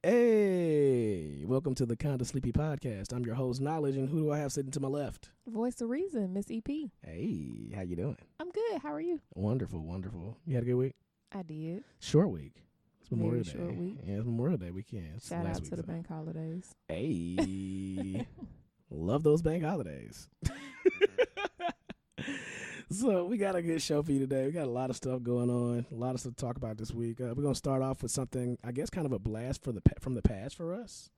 Hey, welcome to the Kinda Sleepy Podcast. I'm your host, Knowledge, and who do I have sitting to my left? Voice of Reason, Miss EP. Hey, how you doing? I'm good. How are you? Wonderful, wonderful. You had a good week? I did. Short week. It's Very Memorial Day. short week. Yeah, it's Memorial Day weekend. It's Shout last out week, to the so. bank holidays. Hey, love those bank holidays. So we got a good show for you today. We got a lot of stuff going on, a lot of stuff to talk about this week. We're gonna start off with something, I guess, kind of a blast from the past for us.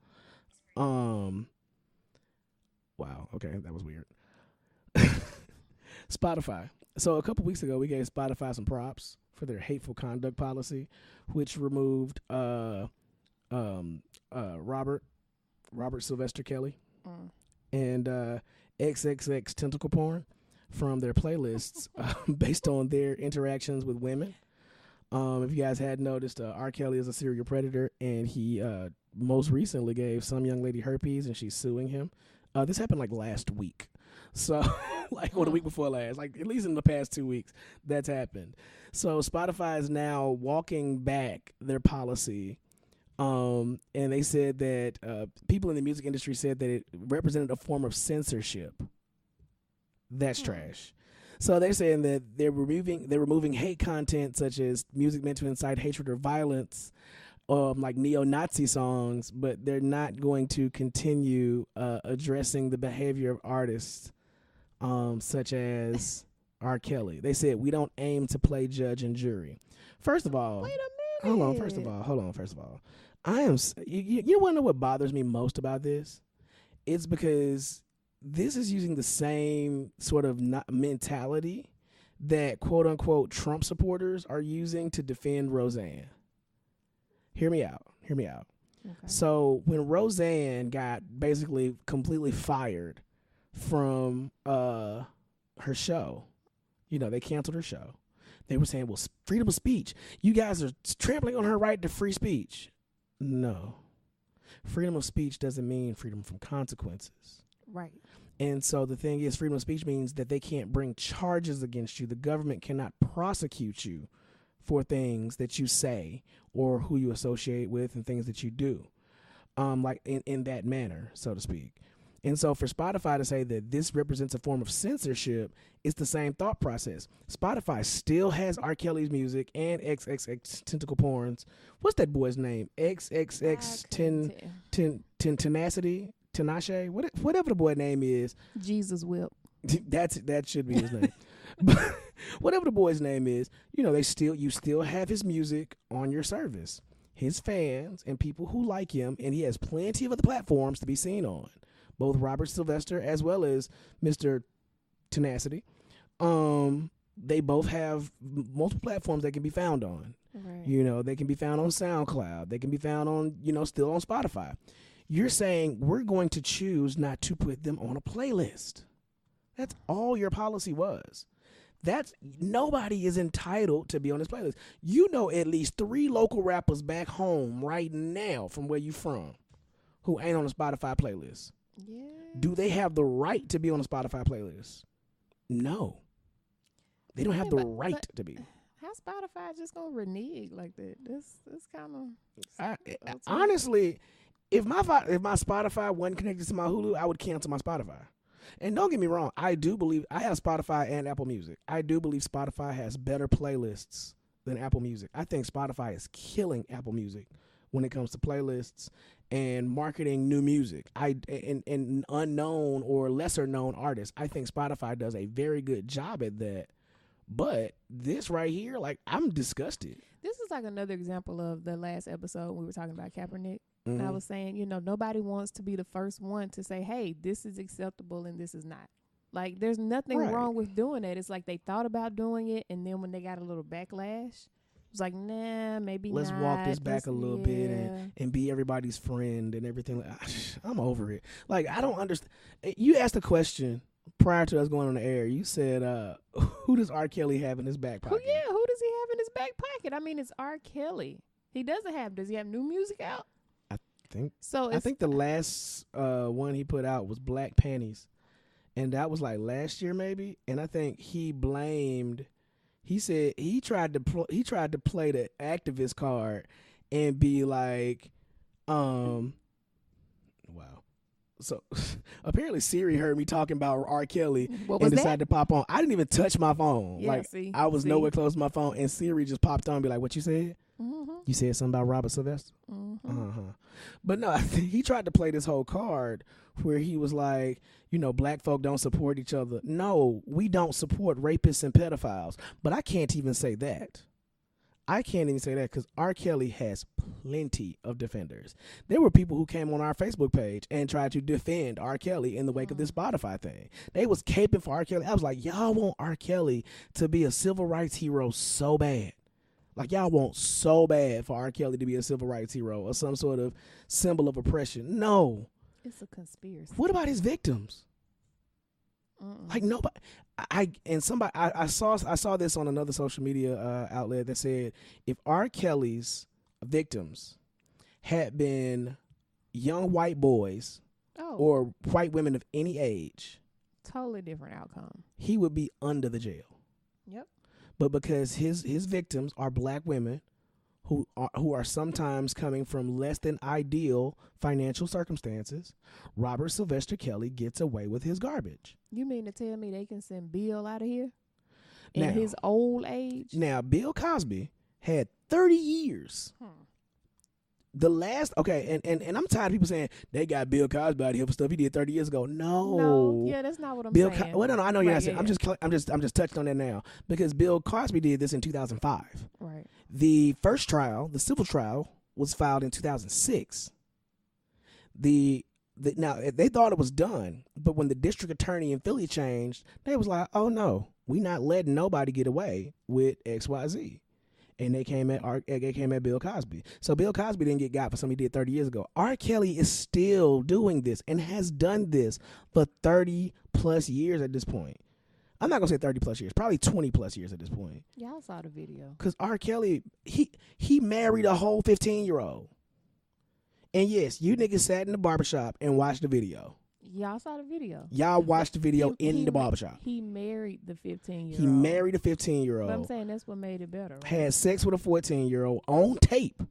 Wow. Okay, that was weird. Spotify. So a couple weeks ago, we gave Spotify some props for their hateful conduct policy, which removed Robert Sylvester Kelly and XXX Tentacle Porn from their playlists based on their interactions with women. If you guys had noticed, R. Kelly is a serial predator, and he most recently gave some young lady herpes, and she's suing him. This happened like last week. So, or the week before last, like at least in the past 2 weeks, that's happened. So Spotify is now walking back their policy. And they said that people in the music industry said that it represented a form of censorship. That's trash. So they're saying that they're removing hate content such as music meant to incite hatred or violence, like neo-Nazi songs, but they're not going to continue addressing the behavior of artists such as R. Kelly. They said, we don't aim to play judge and jury. First of all, Wait a hold minute. on. First of all, I am. You want to know what bothers me most about this? It's because this is using the same sort of mentality that quote unquote Trump supporters are using to defend Roseanne. Hear me out. Okay. So when Roseanne got basically completely fired from her show, they canceled her show. They were saying, well, freedom of speech. You guys are trampling on her right to free speech. No. Freedom of speech doesn't mean freedom from consequences. Right. And so the thing is, freedom of speech means that they can't bring charges against you. The government cannot prosecute you for things that you say or who you associate with and things that you do, like in that manner, so to speak. And so for Spotify to say that this represents a form of censorship, it's the same thought process. Spotify still has R. Kelly's music and XXX Tentacle Porn's. What's that boy's name? XXX Tenacity? Tinashe, whatever the boy name is. Jesus Whip. That should be his name. But whatever the boy's name is, you still have his music on your service. His fans and people who like him, and he has plenty of other platforms to be seen on. Both Robert Sylvester as well as Mr. Tenacity. They both have multiple platforms they can be found on. Right. They can be found on SoundCloud. They can be found on, still on Spotify. You're saying we're going to choose not to put them on a playlist. That's all your policy was. Nobody is entitled to be on this playlist. At least 3 local rappers back home right now from where you from who ain't on a Spotify playlist. Yeah. Do they have the right to be on a Spotify playlist? No. They don't have the right to be. How Spotify just gonna renege like that? This kind of honestly, if my Spotify wasn't connected to my Hulu, I would cancel my Spotify. And don't get me wrong, I do believe I have Spotify and Apple Music. I do believe Spotify has better playlists than Apple Music. I think Spotify is killing Apple Music when it comes to playlists and marketing new music. And unknown or lesser known artists. I think Spotify does a very good job at that. But this right here, I'm disgusted. This is like another example of the last episode we were talking about Kaepernick. And I was saying, nobody wants to be the first one to say, hey, this is acceptable and this is not. Like, there's nothing wrong with doing that. It's like they thought about doing it, and then when they got a little backlash, it was like, nah, maybe Let's not. walk this back a little bit and be everybody's friend and everything. I'm over it. I don't understand. You asked a question prior to us going on the air. You said, who does R. Kelly have in his back pocket? Who does he have in his back pocket? I mean, it's R. Kelly. Does he have new music out? I think the last one he put out was Black Panties, and that was like last year maybe. And I think he said he tried to play the activist card and be like, Wow. So apparently Siri heard me talking about R. Kelly and decided to pop on. I didn't even touch my phone. Yeah, I was nowhere close to my phone, and Siri just popped on and be like, "What you said? Mm-hmm. You said something about Robert Sylvester?" Mm-hmm. But no, he tried to play this whole card where he was like, black folk don't support each other. No, we don't support rapists and pedophiles. But I can't even say that. I can't even say that because R. Kelly has plenty of defenders. There were people who came on our Facebook page and tried to defend R. Kelly in the wake of this Spotify thing. They was caping for R. Kelly. I was like, y'all want R. Kelly to be a civil rights hero so bad. Like, y'all want so bad for R. Kelly to be a civil rights hero or some sort of symbol of oppression. No. It's a conspiracy. What about his victims? Like, nobody. I saw this on another social media outlet that said if R. Kelly's victims had been young white boys or white women of any age, totally different outcome. He would be under the jail. Yep. But because his victims are black women who are sometimes coming from less than ideal financial circumstances, Robert Sylvester Kelly gets away with his garbage. You mean to tell me they can send Bill out of here in his old age? Now, Bill Cosby had 30 years. The last, and I'm tired of people saying they got Bill Cosby out of here for stuff he did 30 years ago. No, yeah, that's not what I'm saying. Well, no, I know you're not saying. Yeah. I'm just touching on that now because Bill Cosby did this in 2005. Right. The first trial, the civil trial, was filed in 2006. Now they thought it was done, but when the district attorney in Philly changed, they was like, "Oh no, we not letting nobody get away with XYZ." And they came at Bill Cosby. So Bill Cosby didn't get got for something he did 30 years ago. R. Kelly is still doing this and has done this for 30 plus years at this point. I'm not gonna say 30 plus years, probably 20 plus years at this point. Y'all saw the video. Cause R. Kelly, he married a whole 15-year-old. And yes, you niggas sat in the barbershop and watched the video. Y'all saw the video. Y'all watched the video in the barbershop. He married the 15-year-old. He married a 15-year-old. But I'm saying that's what made it better. Right? Had sex with a 14-year-old on tape.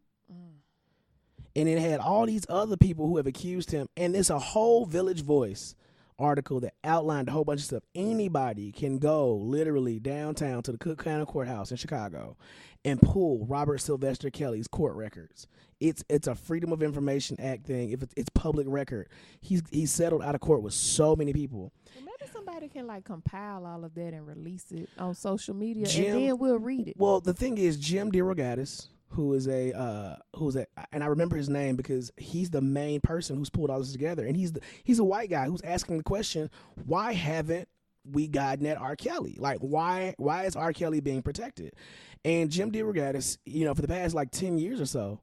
And it had all these other people who have accused him. And it's a whole Village Voice article that outlined a whole bunch of stuff. Anybody can go literally downtown to the Cook County Courthouse in Chicago and pull Robert Sylvester Kelly's court records. It's a Freedom of Information Act thing. If it's public record, he's settled out of court with so many people. Well, maybe somebody can compile all of that and release it on social media, and then we'll read it. Well, the thing is, Jim DeRogatis, who is and I remember his name because he's the main person who's pulled all this together, and he's a white guy who's asking the question, why haven't we gotten at R. Kelly? Like, why is R. Kelly being protected? And Jim DeRogatis, for the past 10 years or so,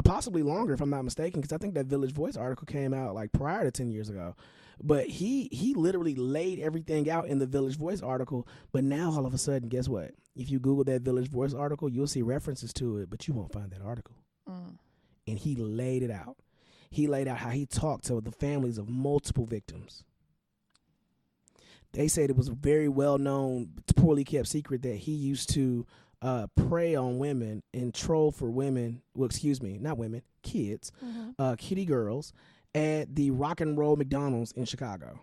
possibly longer if I'm not mistaken, because I think that Village Voice article came out prior to 10 years ago. But he literally laid everything out in the Village Voice article. But now all of a sudden, guess what? If you Google that Village Voice article, you'll see references to it, but you won't find that article. And he laid it out. He laid out how he talked to the families of multiple victims. They said it was a very well-known, poorly kept secret that he used to prey on women and troll for women. Well, excuse me, not women, kids, kitty girls at the Rock and Roll McDonald's in Chicago.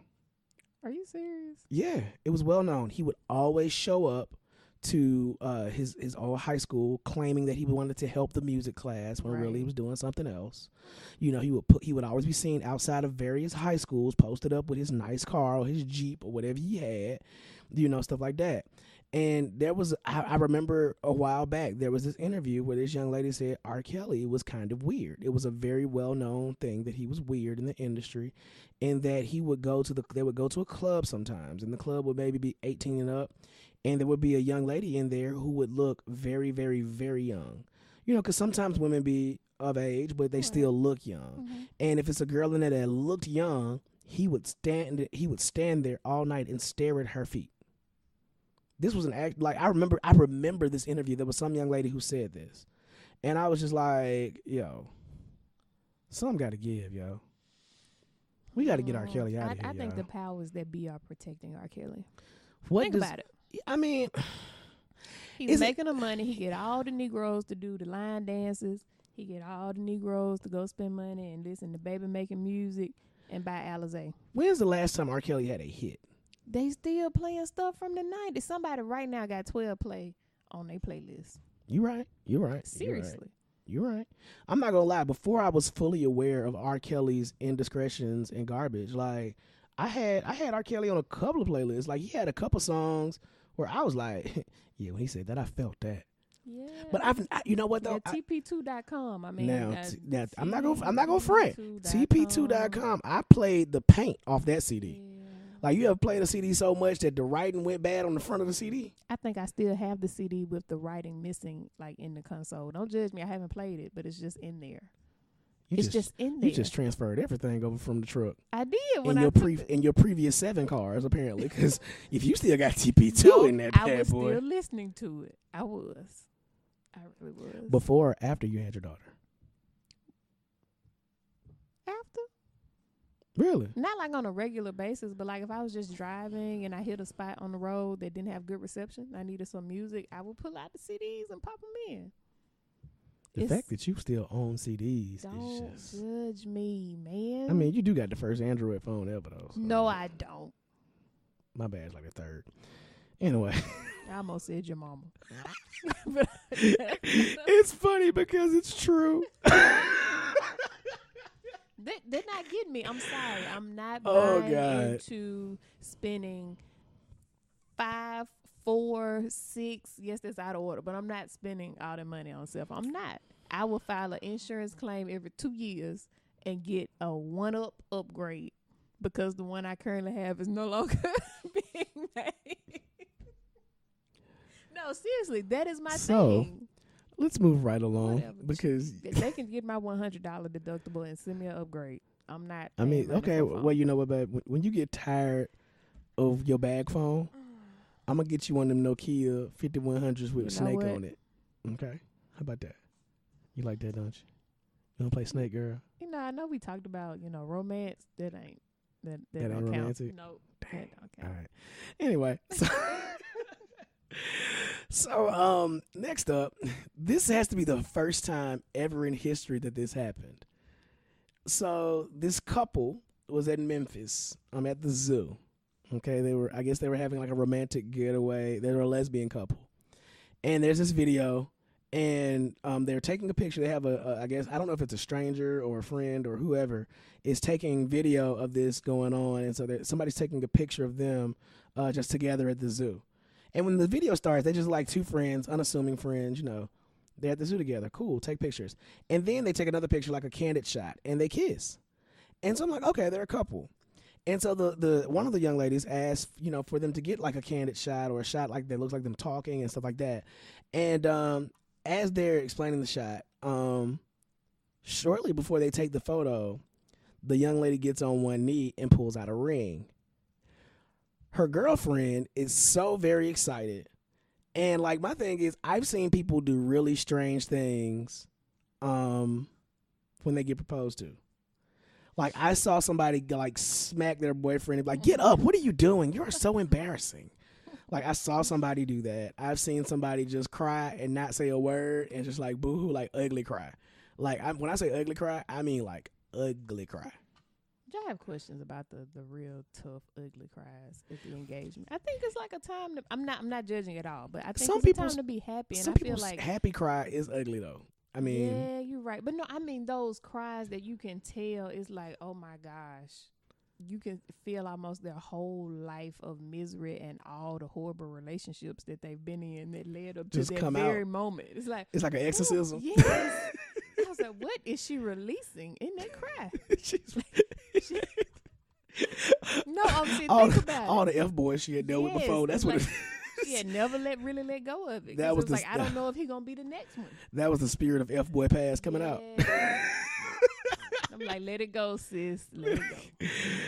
Are you serious? Yeah, it was well known. He would always show up to his old high school claiming that he wanted to help the music class when really he was doing something else. He would always be seen outside of various high schools posted up with his nice car or his Jeep or whatever he had, stuff like that. And there was, I remember a while back, there was this interview where this young lady said R. Kelly was kind of weird. It was a very well-known thing that he was weird in the industry, and that they would go to a club sometimes, and the club would maybe be 18 and up, and there would be a young lady in there who would look very, very, very young. Because sometimes women be of age, but they still look young. And if it's a girl in there that looked young, he would stand there all night and stare at her feet. This was an act. I remember this interview. There was some young lady who said this, and I was just like, "Yo, something got to give, yo. We got to get R. Kelly out of here." I think the powers that be are protecting R. Kelly. Think about it. I mean, he's making the money. He get all the Negroes to do the line dances. He get all the Negroes to go spend money and listen to Baby making music and buy Alizé. When's the last time R. Kelly had a hit? They still playing stuff from the 90s. Somebody right now got 12 play on their playlist. You right. Seriously. You're right. I'm not gonna lie. Before I was fully aware of R. Kelly's indiscretions and garbage, like I had R. Kelly on a couple of playlists. Like he had a couple songs where I was like, yeah, when he said that, I felt that. Yeah. But you know what though? Yeah, TP2.com. I mean, now I'm not gonna front. TP2.com. I played the paint off that CD. Yeah. Like you ever played a CD so much that the writing went bad on the front of the CD? I think I still have the CD with the writing missing, like in the console. Don't judge me. I haven't played it, but it's just in there. It's just in there. You just transferred everything over from the truck. I did in your previous 7 cars, apparently. Because if you still got TP2 in that bad boy, I was still listening to it. I really was. Before or after you had your daughter? After. Really? Not like on a regular basis, but like if I was just driving and I hit a spot on the road that didn't have good reception, I needed some music, I would pull out the CDs and pop them in. The fact that you still own CDs don't is just... judge me, man. I mean, you do got the first Android phone ever, though. So. No, I don't. My bad, it's like the third. Anyway. I almost said your mama. It's funny because it's true. They're not getting me. I'm sorry. I'm not buying into spending 5, 4, 6. Yes, that's out of order, but I'm not spending all the money on cell phone. I'm not. I will file an insurance claim every 2 years and get a 1-up upgrade because the one I currently have is no longer being made. No, seriously, that is my thing. Let's move right along. Whatever. Because they can get my $100 deductible and send me an upgrade. I'm not. I mean, okay. Well, you know what, babe? When you get tired of your bag phone, I'm gonna get you one of them Nokia 5100s with a snake on it. Okay, how about that? You like that, don't you? You wanna play Snake, girl? You know, I know we talked about romance. That ain't that ain't romantic. No, that don't count. All right. Anyway. So next up, this has to be the first time ever in history that this happened. So this couple was at Memphis. At the zoo. Okay, I guess they were having like a romantic getaway. They were a lesbian couple, and there's this video, and they're taking a picture. They have I guess I don't know if it's a stranger or a friend or whoever is taking video of this going on, and so somebody's taking a picture of them just together at the zoo. And when the video starts, they just like 2 friends, unassuming friends, they're at the zoo together. Cool, take pictures. And then they take another picture, like a candid shot, and they kiss. And so I'm like, okay, they're a couple. And so the one of the young ladies asked, for them to get like a candid shot or a shot like that looks like them talking and stuff like that. And as they're explaining the shot, shortly before they take the photo, the young lady gets on one knee and pulls out a ring. Her girlfriend is so very excited. And like my thing is, I've seen people do really strange things when they get proposed to. Like I saw somebody like smack their boyfriend and be like, "Get up, what are you doing? You are so embarrassing." Like I saw somebody do that. I've seen somebody just cry and not say a word and just like boo-hoo, like ugly cry. Like when I say ugly cry, I mean like ugly cry. I have questions about the real tough, ugly cries at the engagement. I think it's like a time to. I'm not judging at all, but I think it's a time to be happy. And some I feel like happy cry is ugly though. I mean, yeah, you're right. But no, I mean those cries that you can tell is like, oh my gosh, you can feel almost their whole life of misery and all the horrible relationships that they've been in that led up to that very moment. It's like an exorcism. Yes. I was like, what is she releasing in that cry? No, think about it. All the F-boys she had dealt with before. That's what she had never really let go of it. That was like, I don't know if he's going to be the next one. That was the spirit of F-boy past coming out. I'm like, let it go, sis. Let it go.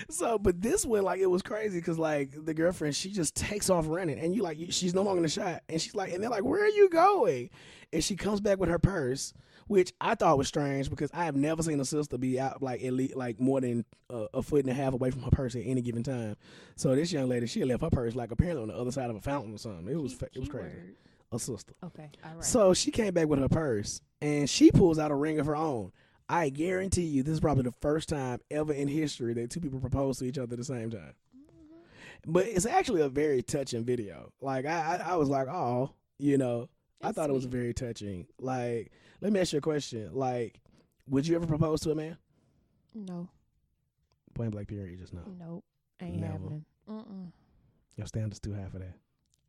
So, but this one, like, it was crazy because, like, the girlfriend, she just takes off running. And she's no longer in the shot. And she's like, and they're like, where are you going? And she comes back with her purse, which I thought was strange because I have never seen a sister be out, like, at least, like, more than a foot and a half away from her purse at any given time. So this young lady, she left her purse, like, apparently on the other side of a fountain or something. It was crazy. a sister. Okay, all right. So she came back with her purse, and she pulls out a ring of her own. I guarantee you, this is probably the first time ever in history that two people propose to each other at the same time. But it's actually a very touching video. Like, I was like, oh, you know, I thought it was very touching. Like, let me ask you a question. Like, would you ever propose to a man? No. Point blank period, just no. Nope. Ain't happening. Your standards too high for that.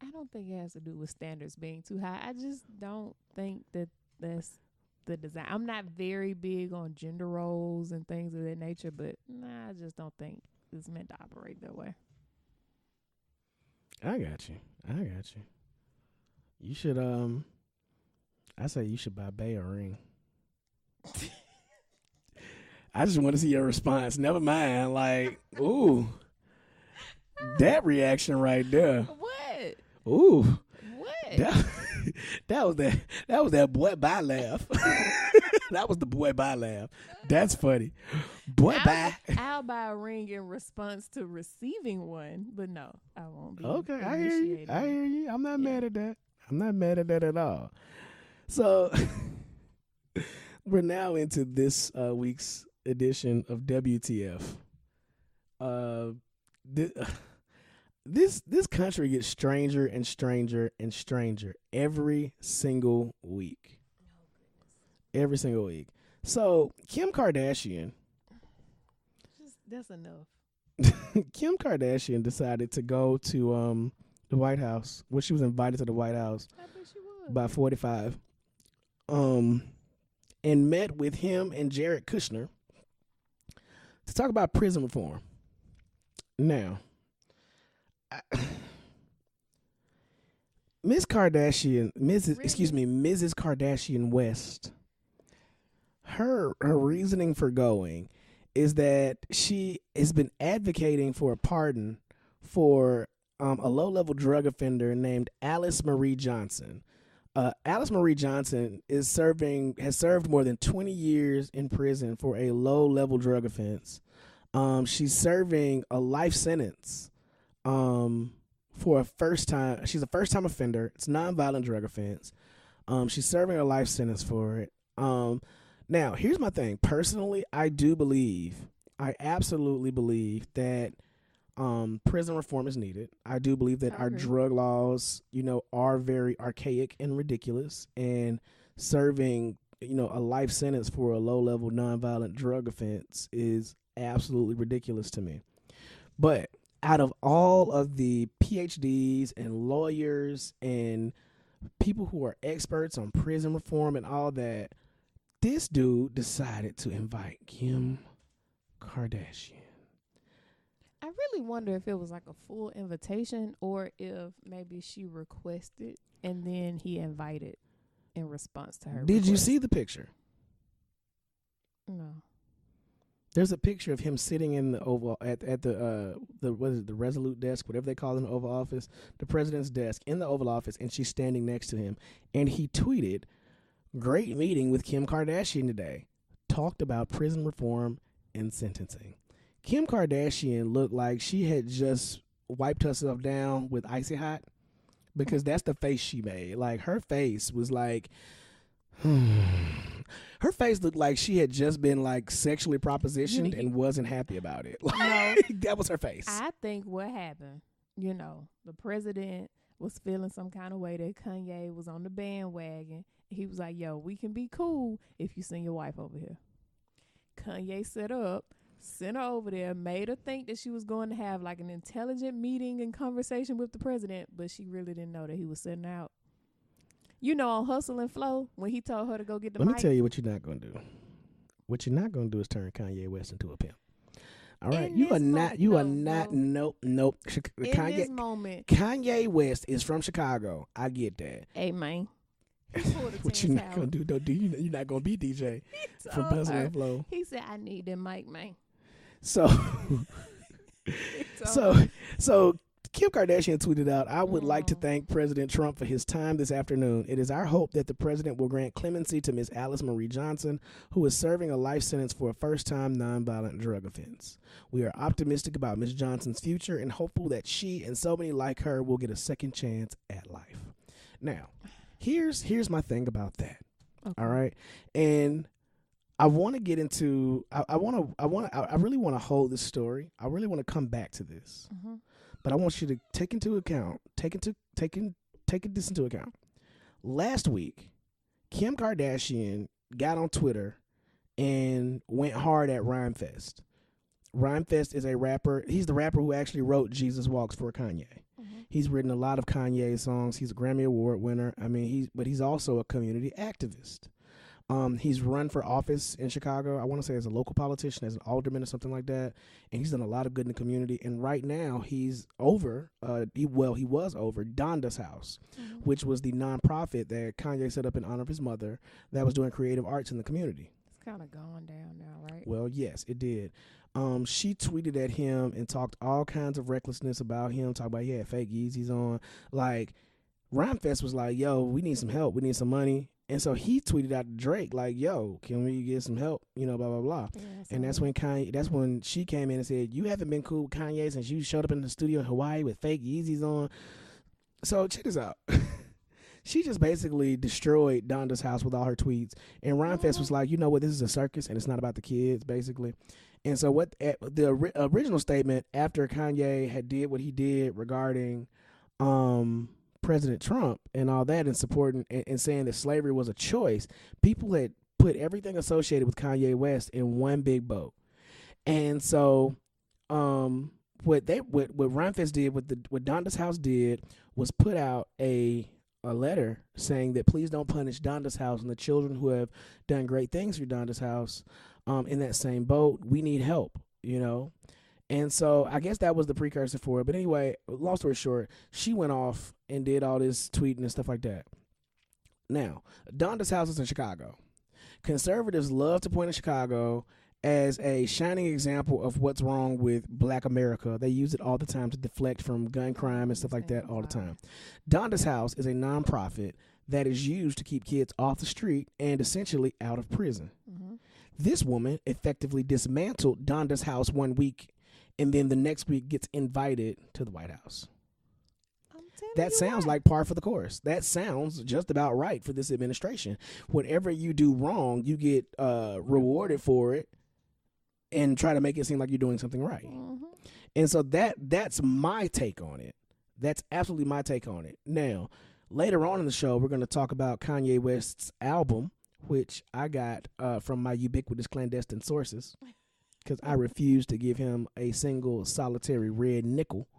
I don't think it has to do with standards being too high. I just don't think that that's the design. I'm not very big on gender roles and things of that nature, but I just don't think it's meant to operate that way. I got you. You should I say you should buy Bay a ring. I just want to see your response. Never mind. Like, ooh. That reaction right there. What? Ooh. What? That was that boy bye laugh. That was the boy bye laugh. That's funny. Boy bye. I'll buy a ring in response to receiving one, but no, I won't be. Okay, I hear you. I'm not mad at that. I'm not mad at that at all. So we're now into this week's edition of WTF. This country gets stranger and stranger and stranger every single week. Every single week. So Kim Kardashian. That's enough. Kim Kardashian decided to go to the White House. Well, she was invited to the White House by 45. And met with him and Jared Kushner to talk about prison reform. Now, Mrs. Kardashian West, her reasoning for going is that she has been advocating for a pardon for a low-level drug offender named Alice Marie Johnson. Alice Marie Johnson has served more than 20 years in prison for a low-level drug offense. She's serving a life sentence for a first-time. She's a first-time offender. It's a nonviolent drug offense. She's serving a life sentence for it. Now, here's my thing. Personally, I absolutely believe that prison reform is needed. I do believe that our drug laws, are very archaic and ridiculous, and serving, a life sentence for a low-level nonviolent drug offense is absolutely ridiculous to me. But out of all of the PhDs and lawyers and people who are experts on prison reform and all that, this dude decided to invite Kim Kardashian. I really wonder if it was like a full invitation or if maybe she requested and then he invited in response to her. Did you see the picture? No. There's a picture of him sitting in the Oval at the Resolute desk, whatever they call it in the Oval Office, the president's desk in the Oval Office, and she's standing next to him. And he tweeted, "Great meeting with Kim Kardashian today. Talked about prison reform and sentencing." Kim Kardashian looked like she had just wiped herself down with Icy Hot, because that's the face she made. Like, her face was like, her face looked like she had just been like sexually propositioned and wasn't happy about it. Like, that was her face. I think what happened, the president was feeling some kind of way that Kanye was on the bandwagon. He was like, yo, we can be cool if you send your wife over here. Kanye sent her over there, made her think that she was going to have like an intelligent meeting and conversation with the president, but she really didn't know that he was sitting out. On Hustle and Flow, when he told her to go get the mic. Let me tell you what you're not going to do. What you're not going to do is turn Kanye West into a pimp. All right? Nope. In this moment. Kanye West is from Chicago. I get that. Hey, man. What you not going to do, though? You're not going to be DJ from Hustle and Flow. He said, I need that mic, man. So Kim Kardashian tweeted out, "I would like to thank President Trump for his time this afternoon. It is our hope that the president will grant clemency to Ms. Alice Marie Johnson, who is serving a life sentence for a first-time nonviolent drug offense. We are optimistic about Ms. Johnson's future and hopeful that she and so many like her will get a second chance at life." Now, here's my thing about that. Okay. All right, and I want to get into. I really want to hold this story. I really want to come back to this, but I want you to take this into account. Last week, Kim Kardashian got on Twitter and went hard at Rhymefest. Rhymefest is a rapper. He's the rapper who actually wrote Jesus Walks for Kanye. He's written a lot of Kanye songs. He's a Grammy Award winner. I mean, he's also a community activist. He's run for office in Chicago. I want to say as a local politician, as an alderman or something like that. And he's done a lot of good in the community. And right now he's over, he was over Donda's House, which was the nonprofit that Kanye set up in honor of his mother that was doing creative arts in the community. It's kind of gone down now, right? Well, yes, it did. She tweeted at him and talked all kinds of recklessness about him, talking about he had fake Yeezys on. Like, Rhymefest was like, yo, we need some help. We need some money. And so he tweeted out to Drake, like, yo, can we get some help? You know, blah, blah, blah. Yeah, and that's when she came in and said, you haven't been cool with Kanye since you showed up in the studio in Hawaii with fake Yeezys on. So check this out. She just basically destroyed Donda's House with all her tweets. And Rhymefest was like, you know what, this is a circus and it's not about the kids, basically. And so what the original statement after Kanye had did what he did regarding President Trump and all that, and supporting and saying that slavery was a choice, people had put everything associated with Kanye West in one big boat. And so what Rhymefest did, what Donda's House did, was put out a letter saying that please don't punish Donda's House and the children who have done great things for Donda's House in that same boat. We need help, you know. And so I guess that was the precursor for it. But anyway, long story short, she went off and did all this tweeting and stuff like that. Now, Donda's House is in Chicago. Conservatives love to point to Chicago as a shining example of what's wrong with Black America. They use it all the time to deflect from gun crime and stuff like that all the time. Donda's House is a nonprofit that is used to keep kids off the street and essentially out of prison. This woman effectively dismantled Donda's House one week, and then the next week gets invited to the White House. That sounds like par for the course. That sounds just about right for this administration. Whatever you do wrong, you get rewarded for it and try to make it seem like you're doing something right. And so that's my take on it. That's absolutely my take on it. Now, later on in the show, we're going to talk about Kanye West's album, which I got from my ubiquitous clandestine sources, because I refuse to give him a single solitary red nickel.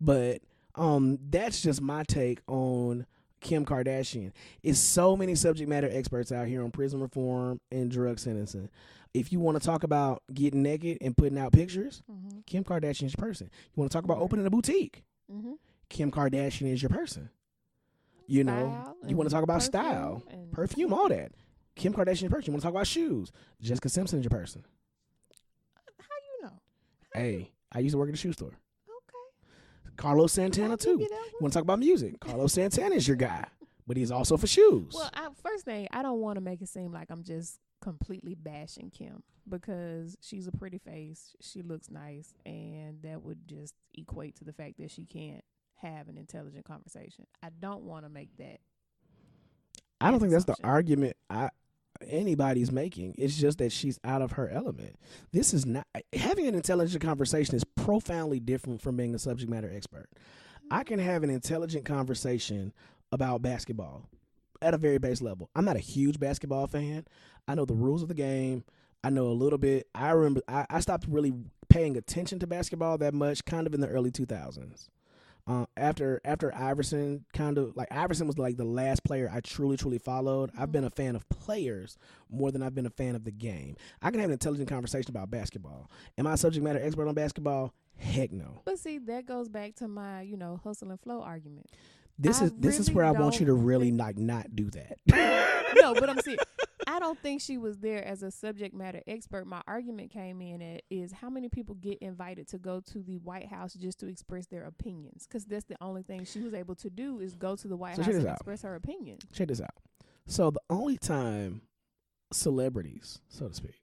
But that's just my take on Kim Kardashian. It's so many subject matter experts out here on prison reform and drug sentencing. If you want to talk about getting naked and putting out pictures, Kim Kardashian is your person. You want to talk about opening a boutique, Kim Kardashian is your person. You know, you want to talk about style, perfume, all that. Kim Kardashian is your person. You want to talk about shoes, Jessica Simpson is your person. How you know? Hey, I used to work at a shoe store. Carlos Santana too. You want to talk about music? Carlos Santana is your guy, but he's also for shoes. Well, first thing, I don't want to make it seem like I'm just completely bashing Kim, because she's a pretty face, she looks nice, and that would just equate to the fact that she can't have an intelligent conversation. I don't want to make that. I don't think that's the argument anybody's making. It's just that she's out of her element. This is not having an intelligent conversation is profoundly different from being a subject matter expert. I can have an intelligent conversation about basketball at a very base level. I'm not a huge basketball fan. I know the rules of the game. I know a little bit. I remember I stopped really paying attention to basketball that much kind of in the early 2000s. After Iverson, Iverson was like the last player I truly followed. I've been a fan of players more than I've been a fan of the game. I can have an intelligent conversation about basketball. Am I a subject matter expert on basketball? Heck no. But see, that goes back to my, hustle and flow argument. This is where I want you to really not do that. No, but I'm serious. I don't think she was there as a subject matter expert. My argument came in at is how many people get invited to go to the White House just to express their opinions? Because that's the only thing she was able to do is go to the White House and express her opinion. Check this out. So the only time celebrities, so to speak,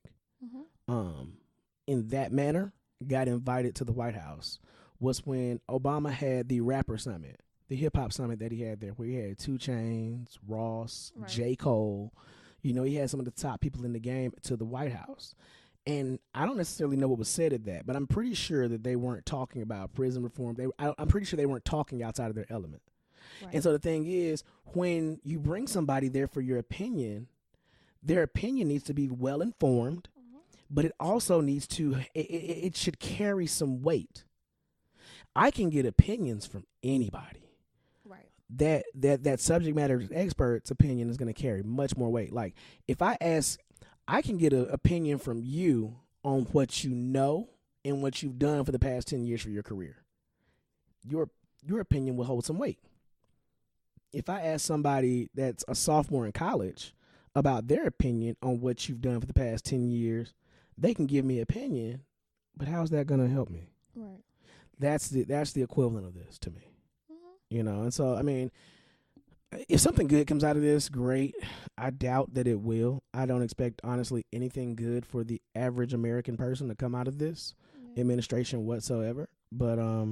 in that manner got invited to the White House was when Obama had the rapper summit. the hip hop summit that he had there, where he had 2 Chainz, Ross, Right. J. Cole. You know, he had some of the top people in the game to the White House. And I don't necessarily know what was said at that, but I'm pretty sure that they weren't talking about prison reform. I'm pretty sure they weren't talking outside of their element. Right. And so the thing is, when you bring somebody there for your opinion, their opinion needs to be well informed, but it also needs to, it should carry some weight. I can get opinions from anybody. Right. That subject matter expert's opinion is going to carry much more weight. Like, if I ask, I can get an opinion from you on what you know and what you've done for the past 10 years for your career. Your opinion will hold some weight. If I ask somebody that's a sophomore in college about their opinion on what you've done for the past 10 years, they can give me an opinion, but how's that going to help me? Right. That's the equivalent of this to me. You know, and so, I mean, if something good comes out of this, great. I doubt that it will. I don't expect, honestly, anything good for the average American person to come out of this administration whatsoever. But, I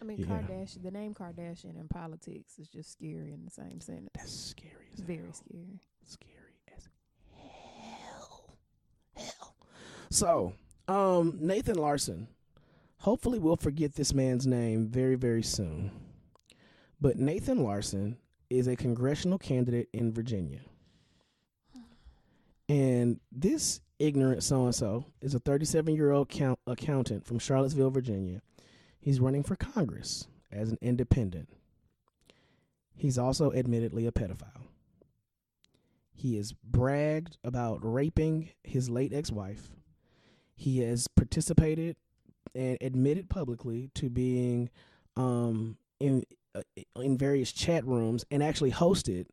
mean, Kardashian, the name Kardashian in politics is just scary in the same sentence. That's scary as Very hell. scary. Scary as hell. So, Nathan Larson. Hopefully we'll forget this man's name very, very soon. But Nathan Larson is a congressional candidate in Virginia. And this ignorant so-and-so is a 37-year-old accountant from Charlottesville, Virginia. He's running for Congress as an independent. He's also admittedly a pedophile. He has bragged about raping his late ex-wife. He has participated and admitted publicly to being in various chat rooms and actually hosted.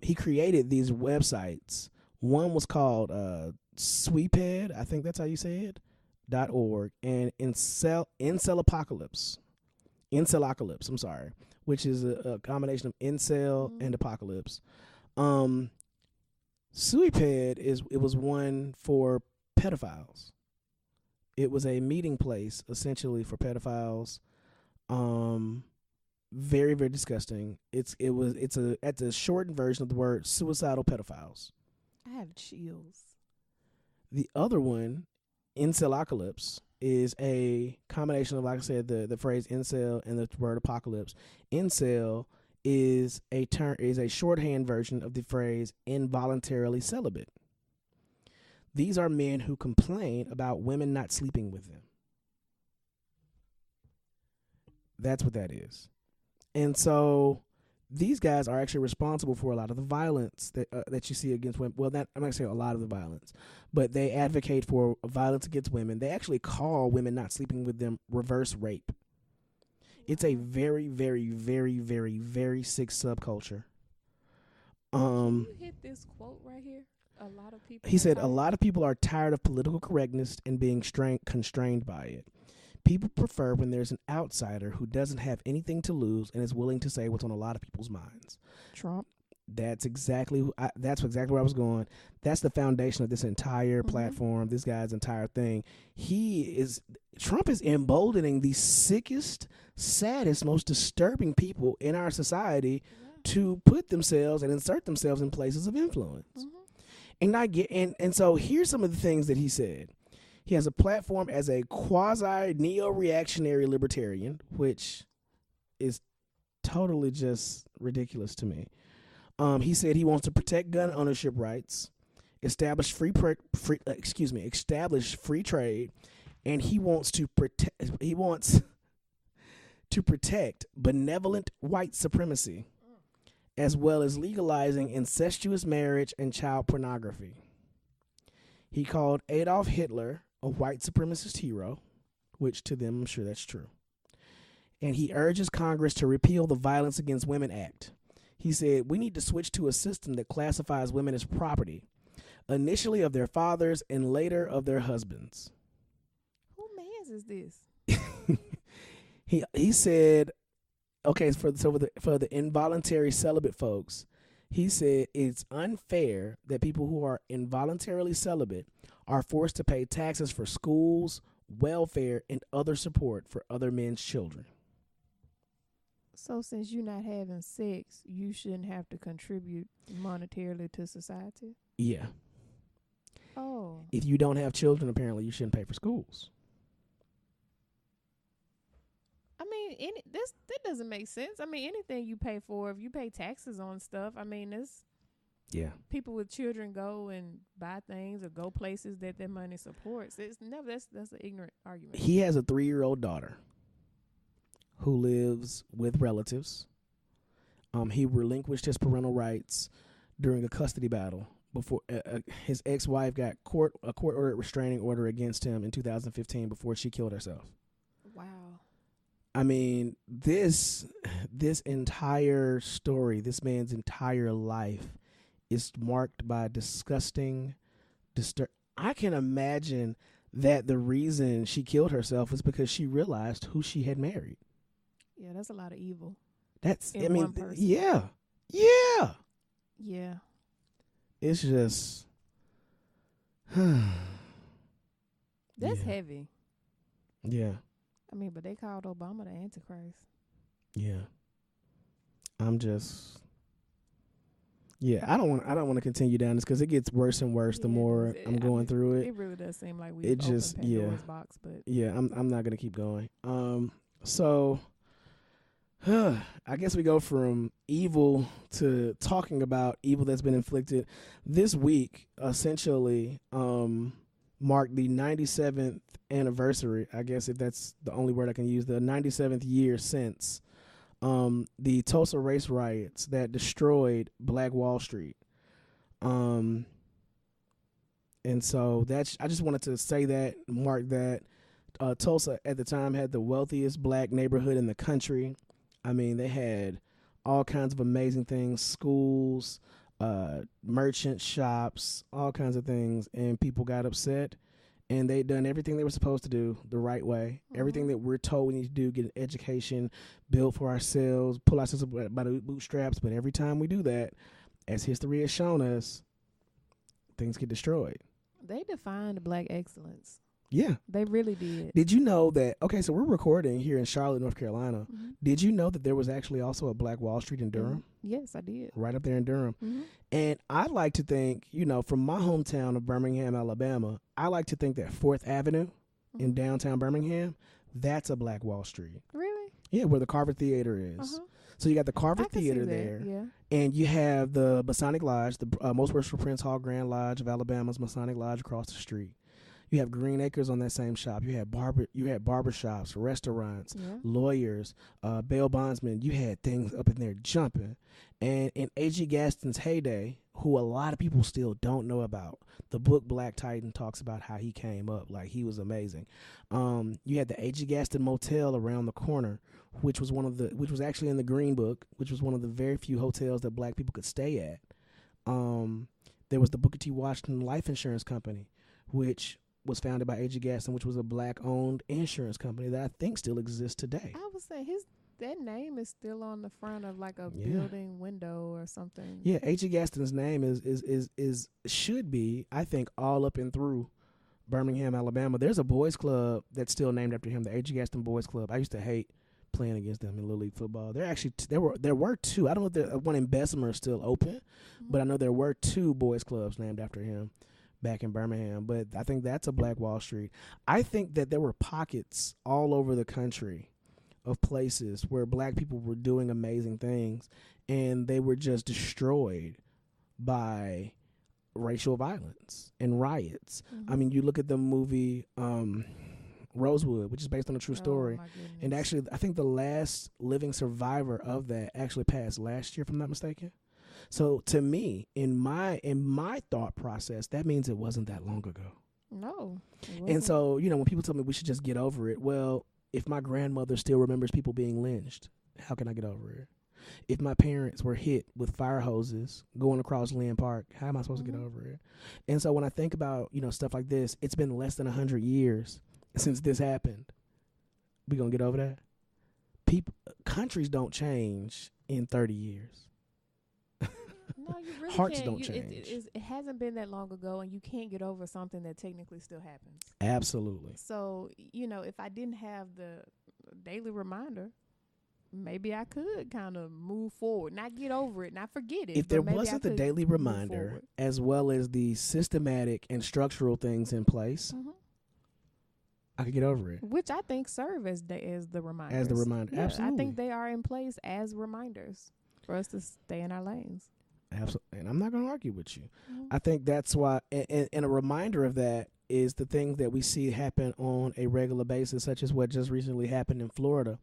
He created these websites. One was called Sweephead, I think that's how you say it, .org, and Incelapocalypse, I'm sorry, which is a combination of incel and apocalypse. Sweephead it was one for pedophiles. It was a meeting place essentially for pedophiles. Very, very disgusting. It's a shortened version of the word suicidal pedophiles. I have chills. The other one, Incelapocalypse, is a combination of, like I said, the phrase incel and the word apocalypse. Incel is a shorthand version of the phrase involuntarily celibate. These are men who complain about women not sleeping with them. That's what that is. And so these guys are actually responsible for a lot of the violence that you see against women. Well, I'm not going to say a lot of the violence, but they advocate for violence against women. They actually call women not sleeping with them reverse rape. It's a very, very, very, very, very sick subculture. Can you hit this quote right here? A lot of people. He said, a lot of people are tired of political correctness and being constrained by it. People prefer when there's an outsider who doesn't have anything to lose and is willing to say what's on a lot of people's minds. Trump. That's exactly where I was going. That's the foundation of this entire platform, this guy's entire thing. Trump is emboldening the sickest, saddest, most disturbing people in our society to put themselves and insert themselves in places of influence. And so here's some of the things that he said. He has a platform as a quasi neo-reactionary libertarian, which is totally just ridiculous to me. He said he wants to protect gun ownership rights, establish free trade, and he wants to protect benevolent white supremacy, as well as legalizing incestuous marriage and child pornography. He called Adolf Hitler a white supremacist hero, which to them I'm sure that's true. And he urges Congress to repeal the Violence Against Women Act. He said, we need to switch to a system that classifies women as property, initially of their fathers and later of their husbands. Who mans is this? He said, okay, for the involuntary celibate folks, he said it's unfair that people who are involuntarily celibate are forced to pay taxes for schools, welfare, and other support for other men's children. So since you're not having sex, you shouldn't have to contribute monetarily to society? Yeah. Oh. If you don't have children, apparently you shouldn't pay for schools. I mean, that doesn't make sense. I mean, anything you pay for, if you pay taxes on stuff, I mean, it's people with children go and buy things or go places that their money supports. It's never that's an ignorant argument. He has a 3-year-old daughter who lives with relatives. He relinquished his parental rights during a custody battle before his ex-wife got a court-ordered restraining order against him in 2015 before she killed herself. Wow. I mean, this entire story, this man's entire life is marked by disgusting, I can imagine that the reason she killed herself was because she realized who she had married. Yeah, that's a lot of evil. That's, in one person. Yeah. It's just, that's heavy. Yeah. I mean, but they called Obama the Antichrist. Yeah. I'm just, I don't want to continue down this because it gets worse and worse the more I'm going through it. It really does seem like we've opened Pandora's box, but I'm not gonna keep going. So I guess we go from evil to talking about evil that's been inflicted. This week essentially marked the 97th anniversary, I guess if that's the only word I can use, the 97th year since the Tulsa race riots that destroyed Black Wall Street. And so I just wanted to say that, mark that. Tulsa at the time had the wealthiest black neighborhood in the country. I mean, they had all kinds of amazing things, schools, merchant shops, all kinds of things, and people got upset. And they'd done everything they were supposed to do the right way. Mm-hmm. Everything that we're told we need to do, get an education, build for ourselves, pull ourselves up by the bootstraps. But every time we do that, as history has shown us, things get destroyed. They defined black excellence. Yeah. They really did. Did you know that, okay, so we're recording here in Charlotte, North Carolina. Mm-hmm. Did you know that there was actually also a Black Wall Street in Durham? Mm-hmm. Yes, I did. Right up there in Durham. Mm-hmm. And I like to think, from my hometown of Birmingham, Alabama, I like to think that 4th Avenue in downtown Birmingham, that's a Black Wall Street. Really? Yeah, where the Carver Theater is. Uh-huh. So you got the Carver Theater there. Yeah. And you have the Masonic Lodge, the Most Worshipful Prince Hall Grand Lodge of Alabama's Masonic Lodge across the street. You have Green Acres on that same shop. You had barbershops, restaurants, lawyers, bail bondsmen. You had things up in there jumping. And in A.G. Gaston's heyday, who a lot of people still don't know about, the book Black Titan talks about how he came up. Like, he was amazing. You had the A.G. Gaston Motel around the corner, which was actually in the Green Book, which was one of the very few hotels that black people could stay at. There was the Booker T. Washington Life Insurance Company, which was founded by A.G. Gaston, which was a black-owned insurance company that I think still exists today. I would say that name is still on the front of like a building window or something. Yeah, A.G. Gaston's name is should be, I think, all up and through Birmingham, Alabama. There's a boys club that's still named after him, the A.G. Gaston Boys Club. I used to hate playing against them in Little League football. There were 2. I don't know if one in Bessemer is still open, but I know there were 2 boys clubs named after him back in Birmingham. But I think that's a Black Wall Street. I think that there were pockets all over the country of places where black people were doing amazing things and they were just destroyed by racial violence and riots. I mean, you look at the movie Rosewood, which is based on a true story. And actually, I think the last living survivor of that actually passed last year, if I'm not mistaken. So to me, in my thought process, that means it wasn't that long ago. No. And so, when people tell me we should just get over it, well, if my grandmother still remembers people being lynched, how can I get over it? If my parents were hit with fire hoses going across Lynn Park, how am I supposed to get over it? And so when I think about, stuff like this, it's been less than 100 years since this happened. We gonna get over that? Countries don't change in 30 years. No, you really Hearts can't. don't change. It hasn't been that long ago, and you can't get over something that technically still happens. Absolutely. So, if I didn't have the daily reminder, maybe I could kind of move forward, not get over it, not forget it. If there wasn't the daily reminder, as well as the systematic and structural things in place, I could get over it. Which I think serve as the reminders. As the reminder, yeah, absolutely. I think they are in place as reminders for us to stay in our lanes. Absolutely, and I'm not going to argue with you. I think that's why, and a reminder of that is the things that we see happen on a regular basis, such as what just recently happened in Florida.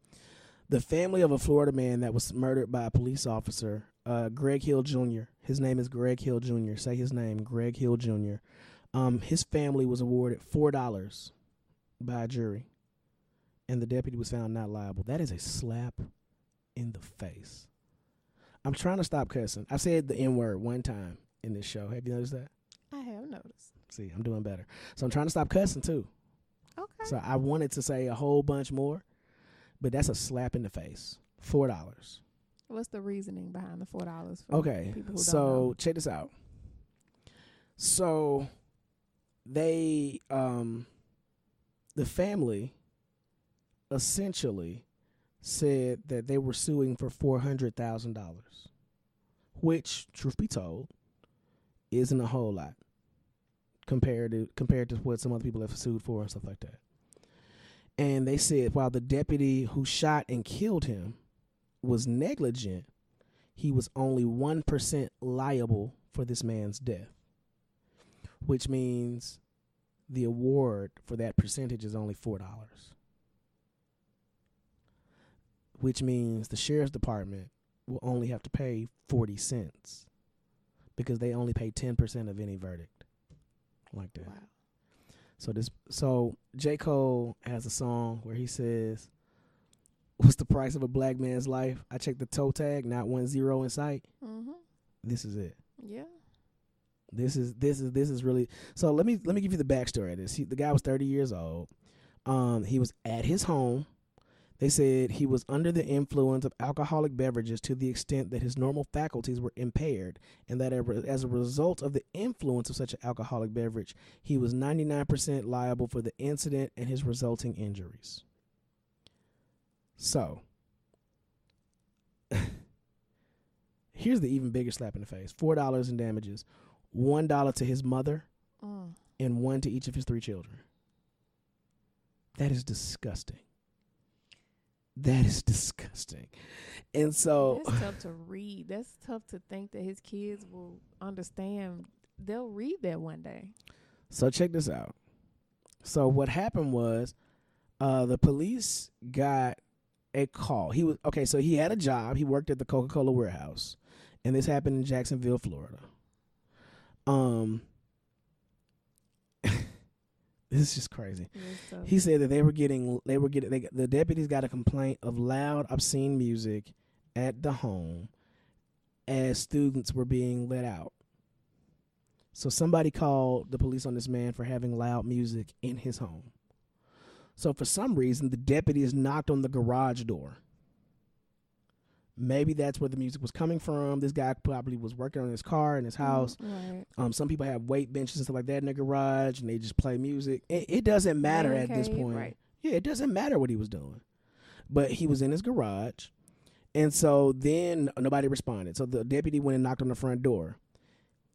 The family of a Florida man that was murdered by a police officer, Greg Hill Jr. His name is Greg Hill Jr. Say his name, Greg Hill Jr. His family was awarded $4 by a jury, and the deputy was found not liable. That is a slap in the face. I'm trying to stop cussing. I said the N-word one time in this show. Have you noticed that? I have noticed. See, I'm doing better. So I'm trying to stop cussing too. Okay. So I wanted to say a whole bunch more, but that's a slap in the face. $4. What's the reasoning behind the $4? Okay, so check this out. So they, the family essentially said that they were suing for $400,000, which, truth be told, isn't a whole lot compared to what some other people have sued for and stuff like that. And they said while the deputy who shot and killed him was negligent, he was only 1% liable for this man's death, which means the award for that percentage is only $4. Which means the sheriff's department will only have to pay 40 cents because they only pay 10% of any verdict like that. Wow. So J. Cole has a song where he says, "What's the price of a black man's life? I checked the toe tag, not 10 in sight." This is it. Yeah. This is really. So let me give you the backstory of this. The guy was 30 years old. He was at his home. They said he was under the influence of alcoholic beverages to the extent that his normal faculties were impaired, and that as a result of the influence of such an alcoholic beverage, he was 99% liable for the incident and his resulting injuries. So, here's the even bigger slap in the face. $4 in damages, $1 to his mother, and $1 to each of his 3 children. That is disgusting. That is disgusting. And so that's tough to read. That's tough to think that his kids will understand. They'll read that one day. So check this out. So what happened was the police got a call. So he had a job. He worked at the Coca-Cola warehouse. And this happened in Jacksonville, Florida. This is just crazy. He said that the deputies got a complaint of loud, obscene music at the home as students were being let out. So somebody called the police on this man for having loud music in his home. So for some reason, the deputies knocked on the garage door. Maybe that's where the music was coming from. This guy probably was working on his car in his house. Right. Some people have weight benches and stuff like that in their garage, and they just play music. It doesn't matter at this point. Right. Yeah, it doesn't matter what he was doing. But he was in his garage, and so then nobody responded. So the deputy went and knocked on the front door.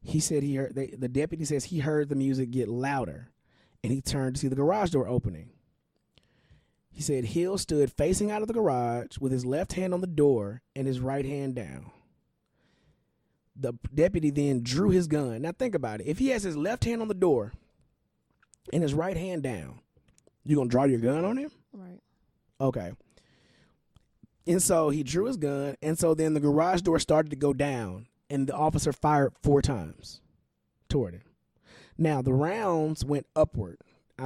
He said he heard. The deputy says he heard the music get louder, and he turned to see the garage door opening. He said Hill stood facing out of the garage with his left hand on the door and his right hand down. The deputy then drew his gun. Now think about it. If he has his left hand on the door and his right hand down, you going to draw your gun on him? Right. Okay. And so he drew his gun, and so then the garage door started to go down, and the officer fired 4 times toward him. Now, the rounds went upward.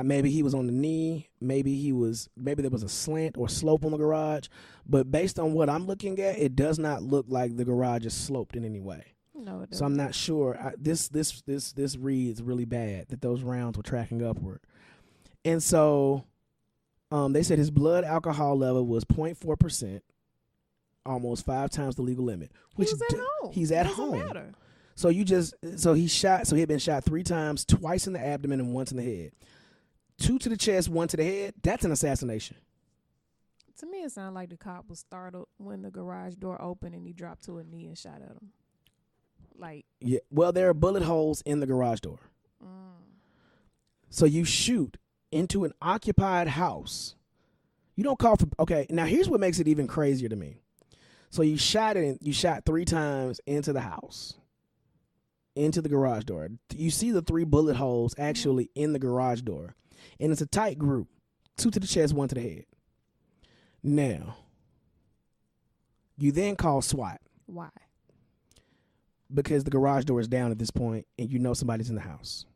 Maybe he was on the knee. Maybe there was a slant or slope on the garage. But based on what I'm looking at, it does not look like the garage is sloped in any way. No, it doesn't. So I'm not sure. This reads really bad that those rounds were tracking upward. And so they said his blood alcohol level was 0.4%, almost 5 times the legal limit. Which he's at home. He's at doesn't home. Matter. So he had been shot 3 times, twice in the abdomen and once in the head. 2 to the chest, 1 to the head. That's an assassination. To me, it sounded like the cop was startled when the garage door opened and he dropped to a knee and shot at him. Like, yeah, well, there are bullet holes in the garage door. So you shoot into an occupied house. You don't call for, okay, now here's what makes it even crazier to me. So you shot 3 times into the house, into the garage door. You see the 3 bullet holes actually in the garage door. And it's a tight group. 2 to the chest, 1 to the head. Now, you then call SWAT. Why? Because the garage door is down at this point and you know somebody's in the house.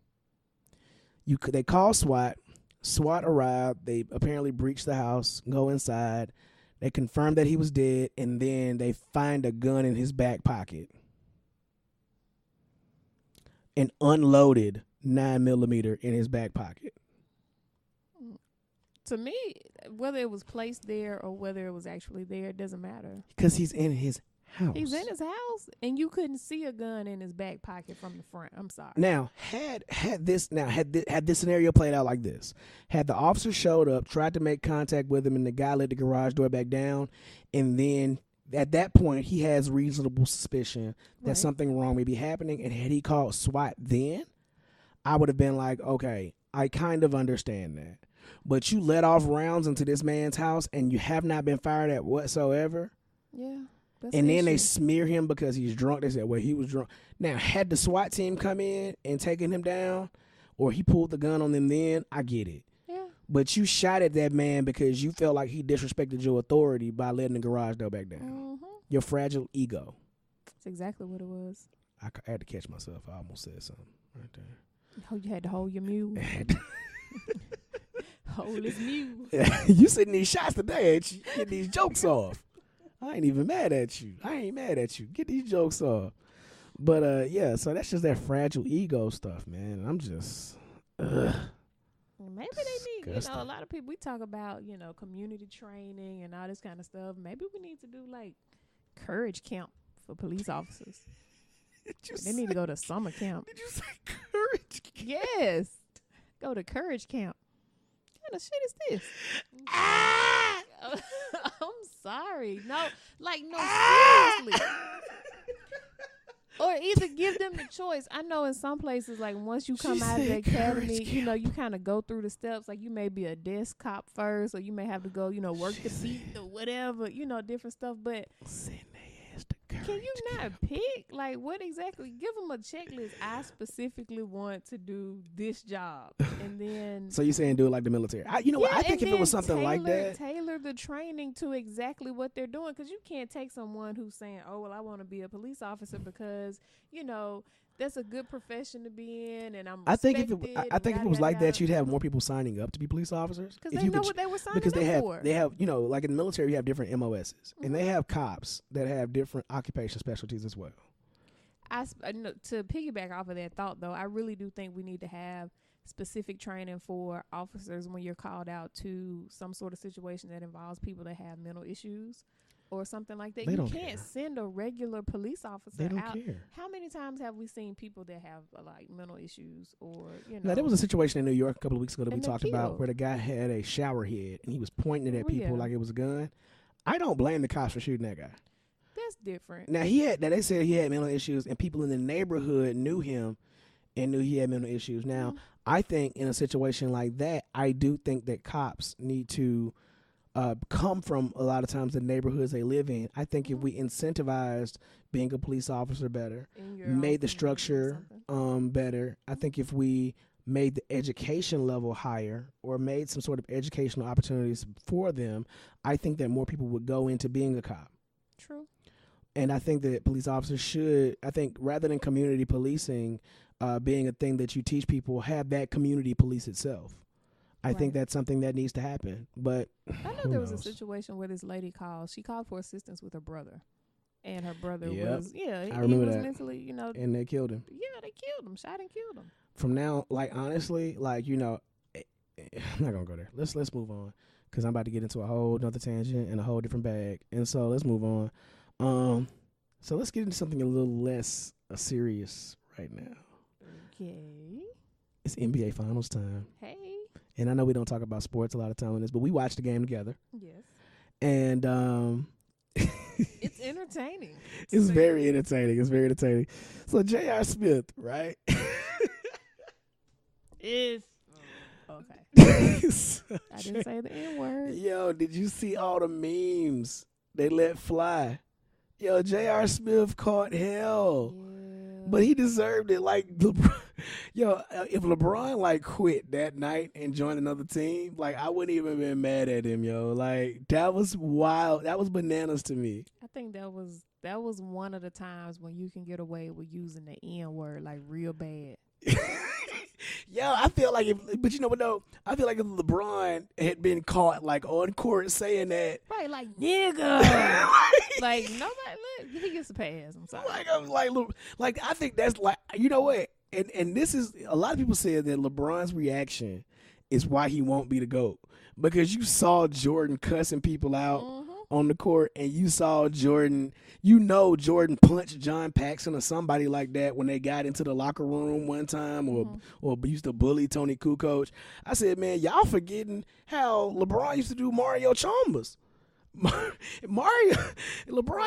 They call SWAT. SWAT arrived. They apparently breached the house, go inside. They confirmed that he was dead, and then they find a gun in his back pocket. An unloaded 9mm in his back pocket. To me, whether it was placed there or whether it was actually there, it doesn't matter. Because he's in his house. He's in his house, and you couldn't see a gun in his back pocket from the front. I'm sorry. Now, had this scenario played out like this, had the officer showed up, tried to make contact with him, and the guy let the garage door back down, and then at that point he has reasonable suspicion that something wrong may be happening, and had he called SWAT then, I would have been like, okay, I kind of understand that. But you let off rounds into this man's house, and you have not been fired at whatsoever. Yeah. And then they smear him because he's drunk. They said, well, he was drunk. Now, had the SWAT team come in and taken him down, or he pulled the gun on them then, I get it. Yeah. But you shot at that man because you felt like he disrespected your authority by letting the garage door back down. Mm-hmm. Your fragile ego. That's exactly what it was. I had to catch myself. I almost said something right there. Oh, you had to hold your mule. Hold his mule. You sitting these shots today, ain't you? Getting these jokes off. I ain't even mad at you. I ain't mad at you. Get these jokes off. But, yeah, so that's just that fragile ego stuff, man. I'm just, maybe they need, a lot of people, we talk about, community training and all this kind of stuff. Maybe we need to do, like, courage camp for police officers. They need to go to summer camp. Did you say courage camp? Yes. Go to courage camp. What kind of shit is this? I'm sorry. No, seriously. Or either give them the choice. I know in some places, like once you come out of the academy, you kind of go through the steps. Like you may be a desk cop first, or you may have to go, work the beat or whatever, different stuff. But can you not pick? Like what exactly? Give them a checklist. I specifically want to do this job. And then. So you're saying do it like the military. I think if it was something like that. Tailor the training to exactly what they're doing. Because you can't take someone who's saying, oh, well, I want to be a police officer because, that's a good profession to be in, and I think if it was like that, you'd have more people signing up to be police officers because they know what they were signing up for. They have, like in the military, you have different MOSs, and they have cops that have different occupation specialties as well. To piggyback off of that thought, though, I really do think we need to have specific training for officers when you're called out to some sort of situation that involves people that have mental issues. Or something like that. You can't send a regular police officer out. They don't care. How many times have we seen people that have like mental issues or Now there was a situation in New York a couple of weeks ago that we talked about where the guy had a shower head and he was pointing it at people like it was a gun. I don't blame the cops for shooting that guy. That's different. Now they said he had mental issues and people in the neighborhood knew him and knew he had mental issues. Now I think in a situation like that, I do think that cops need to come from a lot of times the neighborhoods they live in. I think if we incentivized being a police officer better, made the structure better, I think if we made the education level higher or made some sort of educational opportunities for them, I think that more people would go into being a cop. True. And I think that police officers should, rather than community policing being a thing that you teach people, have that community police itself. I think that's something that needs to happen. But I know there was a situation where this lady called. She called for assistance with her brother. And her brother was, I remember he was that. mentally, And they killed him. Yeah, they killed him. Shot and killed him. From now, honestly, I'm not going to go there. Let's move on. Because I'm about to get into a whole another tangent and a whole different bag. And so let's move on. So let's get into something a little less serious right now. Okay. It's NBA Finals time. Hey. And I know we don't talk about sports a lot of time on this, but we watched the game together. Yes. And it's entertaining. It's very entertaining. It's very entertaining. So J.R. Smith, right? Is okay. I didn't say the N-word. Yo, did you see all the memes they let fly? Yo, J.R. Smith caught hell. Yeah. But he deserved it. Like, yo, if LeBron like quit that night and joined another team, like I wouldn't even been mad at him, yo. Like that was wild. That was bananas to me. I think that was one of the times when you can get away with using the N-word like real bad. Yo, I feel like but you know what though? I feel like if LeBron had been caught like on court saying that, right, like nigga, like nobody, look, he gets a pass. I'm sorry. Like I think that's like, you know what? And this is, a lot of people said that LeBron's reaction is why he won't be the GOAT, because you saw Jordan cussing people out on the court, and you saw Jordan punched John Paxson or somebody like that when they got into the locker room one time, or used to bully Tony Kukoc. I said, man, y'all forgetting how LeBron used to do Mario Chalmers. LeBron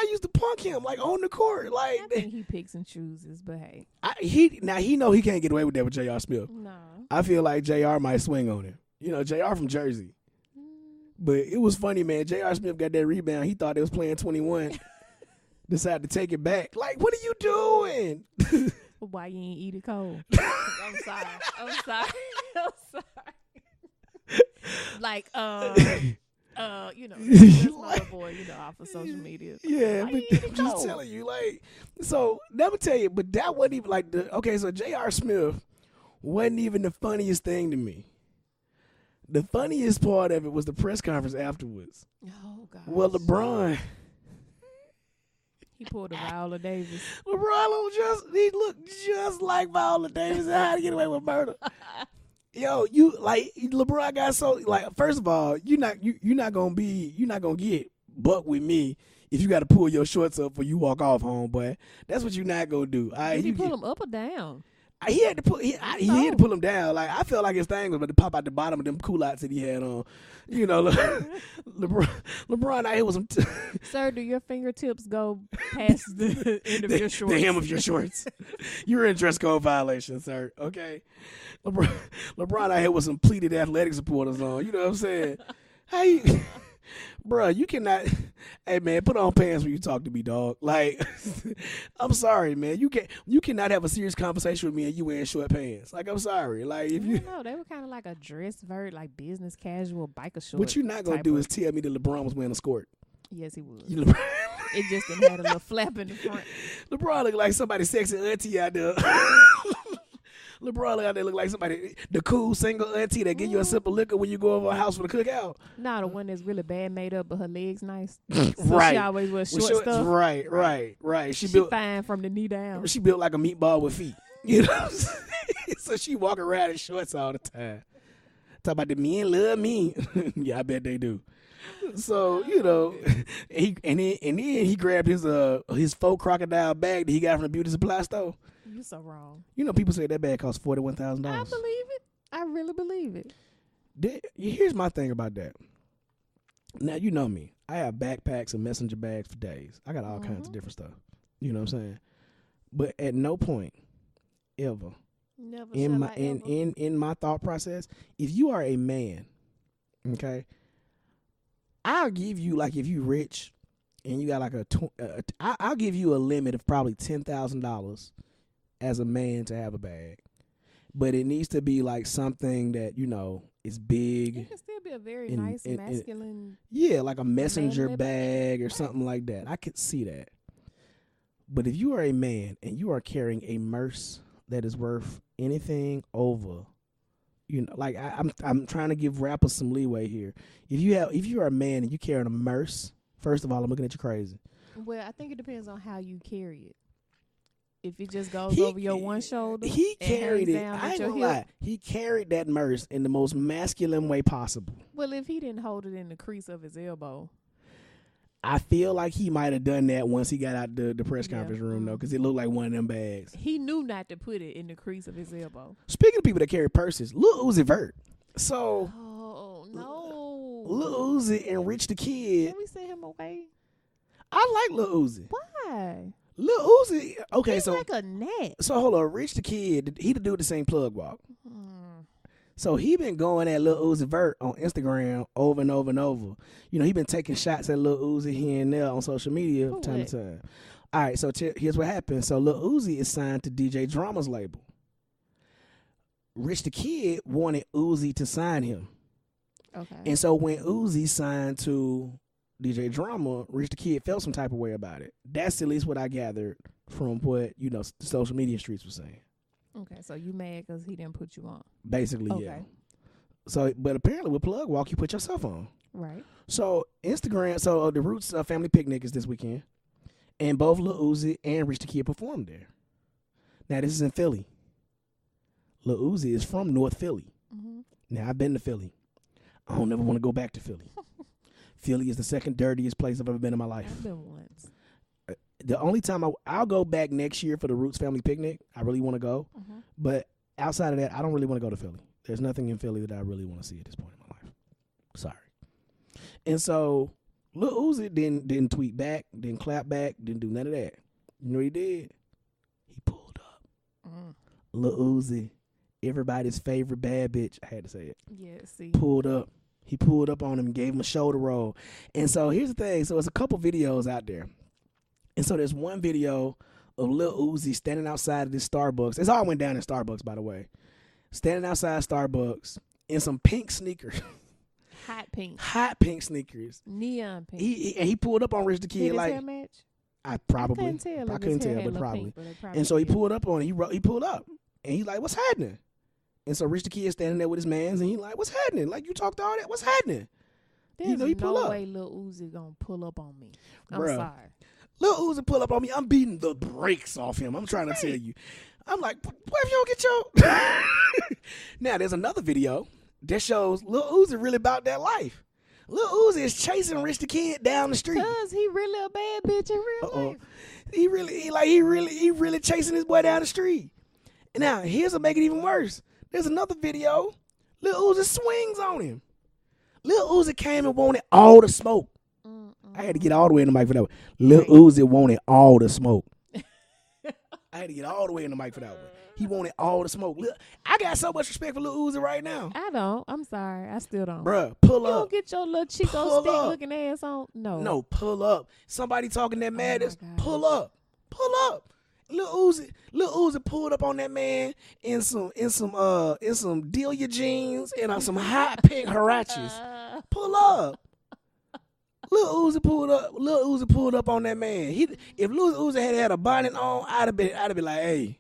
used to punk him like on the court. Like, I think he picks and chooses, but hey, he know he can't get away with that with J.R. Smith. No, I feel like J.R. might swing on him. You know, J.R. from Jersey. But it was funny, man. J.R. Smith got that rebound. He thought they was playing 21. Decided to take it back. Like, what are you doing? Why you ain't eat it cold? I'm sorry. Like, you know, that's my boy, you know, off of social media. Yeah, but I'm just telling you, like, so let me tell you, but that wasn't even like so J.R. Smith wasn't even the funniest thing to me. The funniest part of it was the press conference afterwards. Oh, God. Well, LeBron, he pulled a Viola Davis. He looked just like Viola Davis. How to get away with murder? Yo, LeBron got so, like, first of all, you're not gonna get buck with me if you got to pull your shorts up or you walk off home, boy. That's what you're not gonna do. Did he pull them up or down? He had to pull him down. Like, I felt like his thing was about to pop out the bottom of them culottes that he had on. You know, LeBron out here with some. Sir, do your fingertips go past the end of your shorts? The hem of your shorts. You're in dress code violation, sir. Okay. LeBron out here with some pleated athletic supporters on. You know what I'm saying? Hey. Bruh, you cannot. Hey man, put on pants when you talk to me, dog. Like, I'm sorry, man. You cannot have a serious conversation with me and you wearing short pants. Like, I'm sorry. Like, if you know, they were kind of like a dress vert, like business casual biker short. What you're not gonna do is tell me that LeBron was wearing a skirt. Yes, he was. It just didn't have a little flap in the front. LeBron looked like somebody sexy auntie out there. LeBron out there look like somebody, the cool single auntie that give you a sip of liquor when you go over a house for the cookout. Nah, the one that's really bad made up, but her legs nice. So right. She always wears short stuff. Right. She built fine from the knee down. She built like a meatball with feet. You know what I'm saying? So she walk around in shorts all the time. Talk about the men love me. Yeah, I bet they do. So, you know, and then he grabbed his faux crocodile bag that he got from the beauty supply store. You so wrong. You know, people say that bag costs $41,000. I believe it. I really believe it. Here's my thing about that. Now, you know me. I have backpacks and messenger bags for days. I got all kinds of different stuff. You know what I'm saying? But at no point ever in my thought process, if you are a man, okay, I'll give you, like, if you rich and you got like I'll give you a limit of probably $10,000 as a man to have a bag, but it needs to be like something that, you know, is big. It can still be a very nice masculine. Yeah, like a messenger bag or something like that. I could see that. But if you are a man and you are carrying a Merce that is worth anything over, you know, like I'm trying to give rappers some leeway here. If you are a man and you carrying a Merce, first of all, I'm looking at you crazy. Well, I think it depends on how you carry it. If it just goes over your one shoulder, he carried it. I ain't gonna lie. He carried that Merce in the most masculine way possible. Well, if he didn't hold it in the crease of his elbow, I feel like he might have done that once he got out the press conference room, though, because it looked like one of them bags. He knew not to put it in the crease of his elbow. Speaking of people that carry purses, Lil Uzi Vert. So, oh no. Lil Uzi and Rich the Kid. Can we send him away? I like Lil Uzi. Why? Lil Uzi. Okay, He's so like a net. So hold on, Rich the Kid. He the dude that sing Plug Walk. So he been going at Lil Uzi Vert on Instagram over and over and over. You know, he been taking shots at Lil Uzi here and there on social media from time to time. All right, so here's what happened. So Lil Uzi is signed to DJ Drama's label. Rich the Kid wanted Uzi to sign him. Okay. And so when Uzi signed to DJ Drama, Rich the Kid felt some type of way about it. That's at least what I gathered from what, you know, the social media streets were saying. Okay, so you mad because he didn't put you on? Basically, yeah. So, but apparently with Plug Walk, you put yourself on. Right. So Instagram, so the Roots Family Picnic is this weekend, and both Lil Uzi and Rich the Kid performed there. Now this is in Philly. Lil Uzi is from North Philly. Mm-hmm. Now I've been to Philly. I don't ever want to go back to Philly. Philly is the second dirtiest place I've ever been in my life. I've been once. The only time I'll go back next year for the Roots Family Picnic. I really want to go. Mm-hmm. But outside of that, I don't really want to go to Philly. There's nothing in Philly that I really want to see at this point in my life. Sorry. And so Lil Uzi didn't tweet back, didn't clap back, didn't do none of that. You know what he did? He pulled up. Lil Uzi, everybody's favorite bad bitch. I had to say it. Yeah, see. Pulled up. He pulled up on him and gave him a shoulder roll. And so here's the thing. So there's a couple videos out there. And so there's one video of Lil Uzi standing outside of this Starbucks. It's all went down in Starbucks, by the way. Standing outside Starbucks in some pink sneakers. Hot pink sneakers. Neon pink. He pulled up on Rich the Kid. Did his like hair match? I couldn't tell, but probably. And so he pulled up on it. He pulled up. And he like, what's happening? And so Rich the Kid standing there with his mans, and he like, what's happening? Like, you talked all that. What's happening? There's no way Lil Uzi gonna pull up on me. I'm sorry. Lil Uzi pull up on me, I'm beating the brakes off him. I'm trying to tell you. I'm like, what if you don't get your... Now, there's another video that shows Lil Uzi really about that life. Lil Uzi is chasing Rich the Kid down the street. Cause he really a bad bitch in real life. He really chasing this boy down the street. And now, here's what make it even worse. There's another video. Lil Uzi swings on him. Lil Uzi came and wanted all the smoke. I had to get all the way in the mic for that one. Lil Uzi wanted all the smoke. I had to get all the way in the mic for that one. He wanted all the smoke. I got so much respect for Lil Uzi right now. I don't. I'm sorry. I still don't. Bruh, pull up. You don't get your little Chico stick looking ass on. No, pull up. Somebody talking that madness. Pull up. Pull up. Lil Uzi pulled up on that man in some Delia jeans and some hot pink Huaraches. Pull up. Lil Uzi pulled up on that man. If Lil Uzi had a bonnet on, I'd have been like, hey,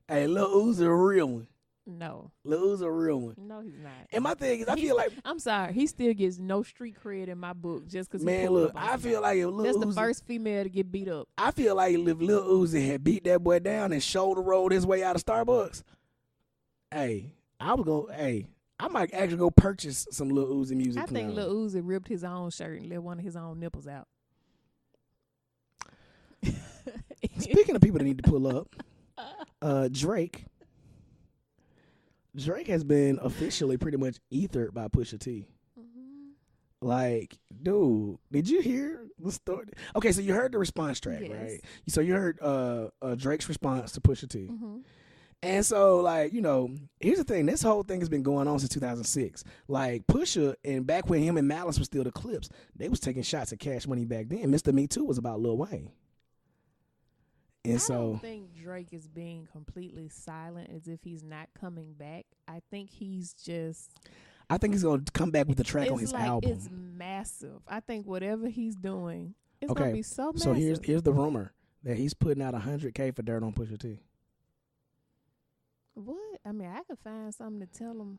Lil Uzi a real one. No. Lil Uzi a real one. No, he's not. And my thing is, I feel like... I'm sorry. He still gets no street cred in my book just because man, look, I feel like if Lil That's Uzi... the first female to get beat up. I feel like if Lil Uzi had beat that boy down and shoulder rolled his way out of Starbucks, I might actually go purchase some Lil Uzi music. I think Lil Uzi ripped his own shirt and let one of his own nipples out. Speaking of people that need to pull up, Drake has been officially pretty much ethered by Pusha T. Mm-hmm. Like, dude, did you hear the story? Okay, so you heard the response track, right? So you heard Drake's response to Pusha T. Mm-hmm. And so, like, you know, here's the thing. This whole thing has been going on since 2006. Like, Pusha, and back when him and Malice were still the Clips, they was taking shots at Cash Money back then. Mr. Me Too was about Lil Wayne. And I don't think Drake is being completely silent as if he's not coming back. I think he's going to come back with a track on his album. It's massive. I think whatever he's doing, it's going to be so massive. So here's the rumor that he's putting out $100K for dirt on Pusha T. What? I mean, I could find something to tell him,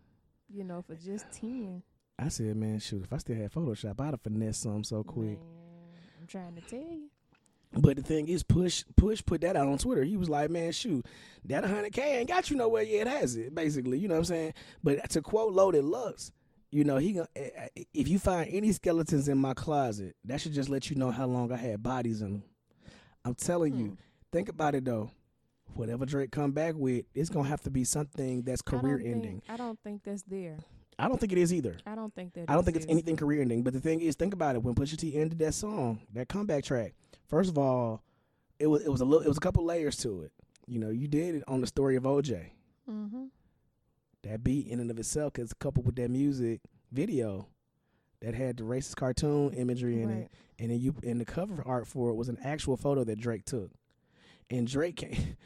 you know, for just 10. I said, man, shoot, if I still had Photoshop, I'd have finessed something so quick. Man, I'm trying to tell you. But the thing is, Push put that out on Twitter. He was like, man, shoot, that $100K ain't got you nowhere yet, has it? Basically, you know what I'm saying? But to quote Loaded Lux, you know, if you find any skeletons in my closet, that should just let you know how long I had bodies in them. I'm telling you, think about it, though. Whatever Drake come back with, it's going to have to be something that's career-ending. I don't think that's there. I don't think it is either. I don't think that. I don't think it's anything career ending. But the thing is, think about it. When Pusha T ended that song, that comeback track, first of all, it was a couple layers to it. You know, you did it on the story of OJ. Mm-hmm. That beat in and of itself, because coupled with that music video that had the racist cartoon imagery in it, and then the cover art for it was an actual photo that Drake took, and Drake came.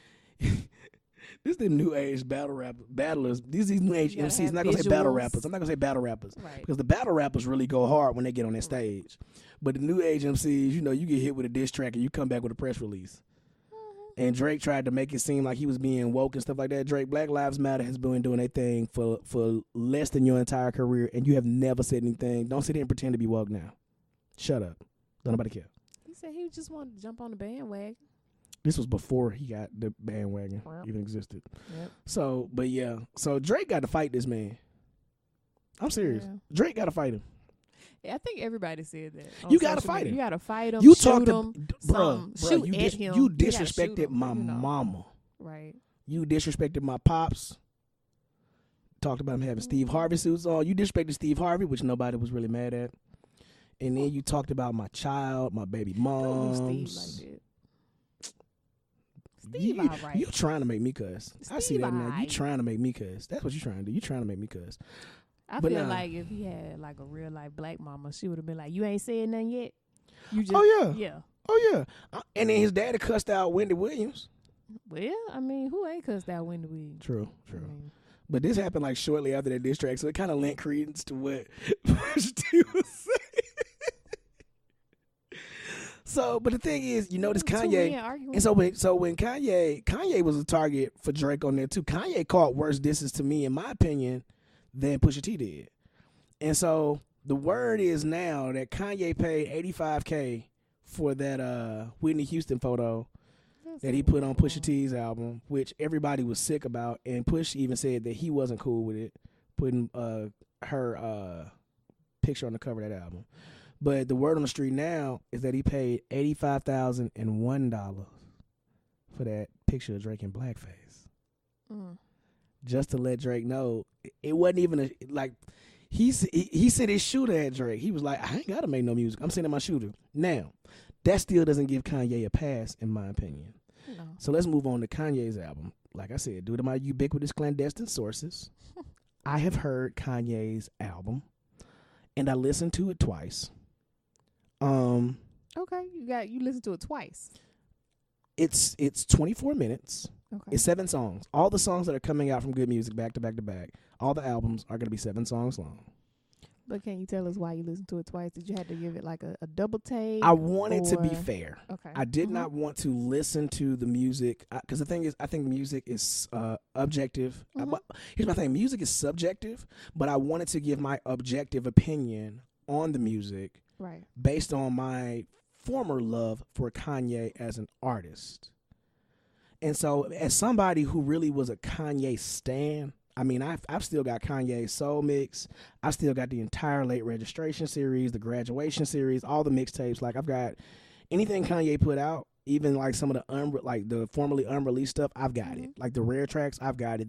This is the new age battlers. These new age MCs. I'm not gonna say battle rappers. I'm not gonna say battle rappers because the battle rappers really go hard when they get on that stage. But the new age MCs, you know, you get hit with a diss track and you come back with a press release. And Drake tried to make it seem like he was being woke and stuff like that. Drake, Black Lives Matter has been doing their thing for less than your entire career, and you have never said anything. Don't sit here and pretend to be woke now. Shut up. Don't nobody care. He said he just wanted to jump on the bandwagon. This was before he got the bandwagon even existed. Yep. So, but yeah. So Drake got to fight this man. I'm serious. Yeah. Drake got to fight him. Yeah, I think everybody said that. You got to fight him. You got to fight him. You shoot him. Shoot at him. You disrespected my mama. Right. You disrespected my pops. Talked about him having Steve Harvey suits on. You disrespected Steve Harvey, which nobody was really mad at. And then you talked about my child, my baby moms. Don't do Steve like that. Steve, all right. You trying to make me cuss. I see that now. You trying to make me cuss. That's what you trying to do. You trying to make me cuss. I feel like if he had like a real life black mama, she would have been like, "You ain't said nothing yet." You just, yeah. And then his daddy cussed out Wendy Williams. Well, I mean, who ain't cussed out Wendy Williams? True. But this happened like shortly after that diss track, so it kind of lent credence to what Pusha T was saying. So, but the thing is, you notice Kanye, and so when Kanye was a target for Drake on there too. Kanye caught worse disses to me, in my opinion, than Pusha T did. And so the word is now that Kanye paid $85K for that Whitney Houston photo that he put on Pusha T's album, which everybody was sick about, and Push even said that he wasn't cool with it, putting her picture on the cover of that album. But the word on the street now is that he paid $85,001 for that picture of Drake in blackface. Just to let Drake know it wasn't even he said his shooter at Drake. He was like, I ain't gotta make no music. I'm sending my shooter. Now, that still doesn't give Kanye a pass, in my opinion. No. So let's move on to Kanye's album. Like I said, due to my ubiquitous clandestine sources, I have heard Kanye's album, and I listened to it twice. Okay, you listened to it twice. It's 24 minutes. Okay. It's 7 songs. All the songs that are coming out from Good Music back to back to back, all the albums are going to be 7 songs long. But can you tell us why you listened to it twice? Did you have to give it like a double take? I wanted to be fair. Okay. I did not want to listen to the music because the thing is, I think music is objective. Here's my thing: music is subjective, but I wanted to give my objective opinion on the music, right, based on my former love for Kanye as an artist. And so, as somebody who really was a Kanye stan, I mean, I've still got Kanye's Soul Mix. I've still got the entire Late Registration series, the Graduation series, all the mixtapes. Like, I've got anything Kanye put out, even like some of the formerly unreleased stuff. I've got it. Like the rare tracks, I've got it.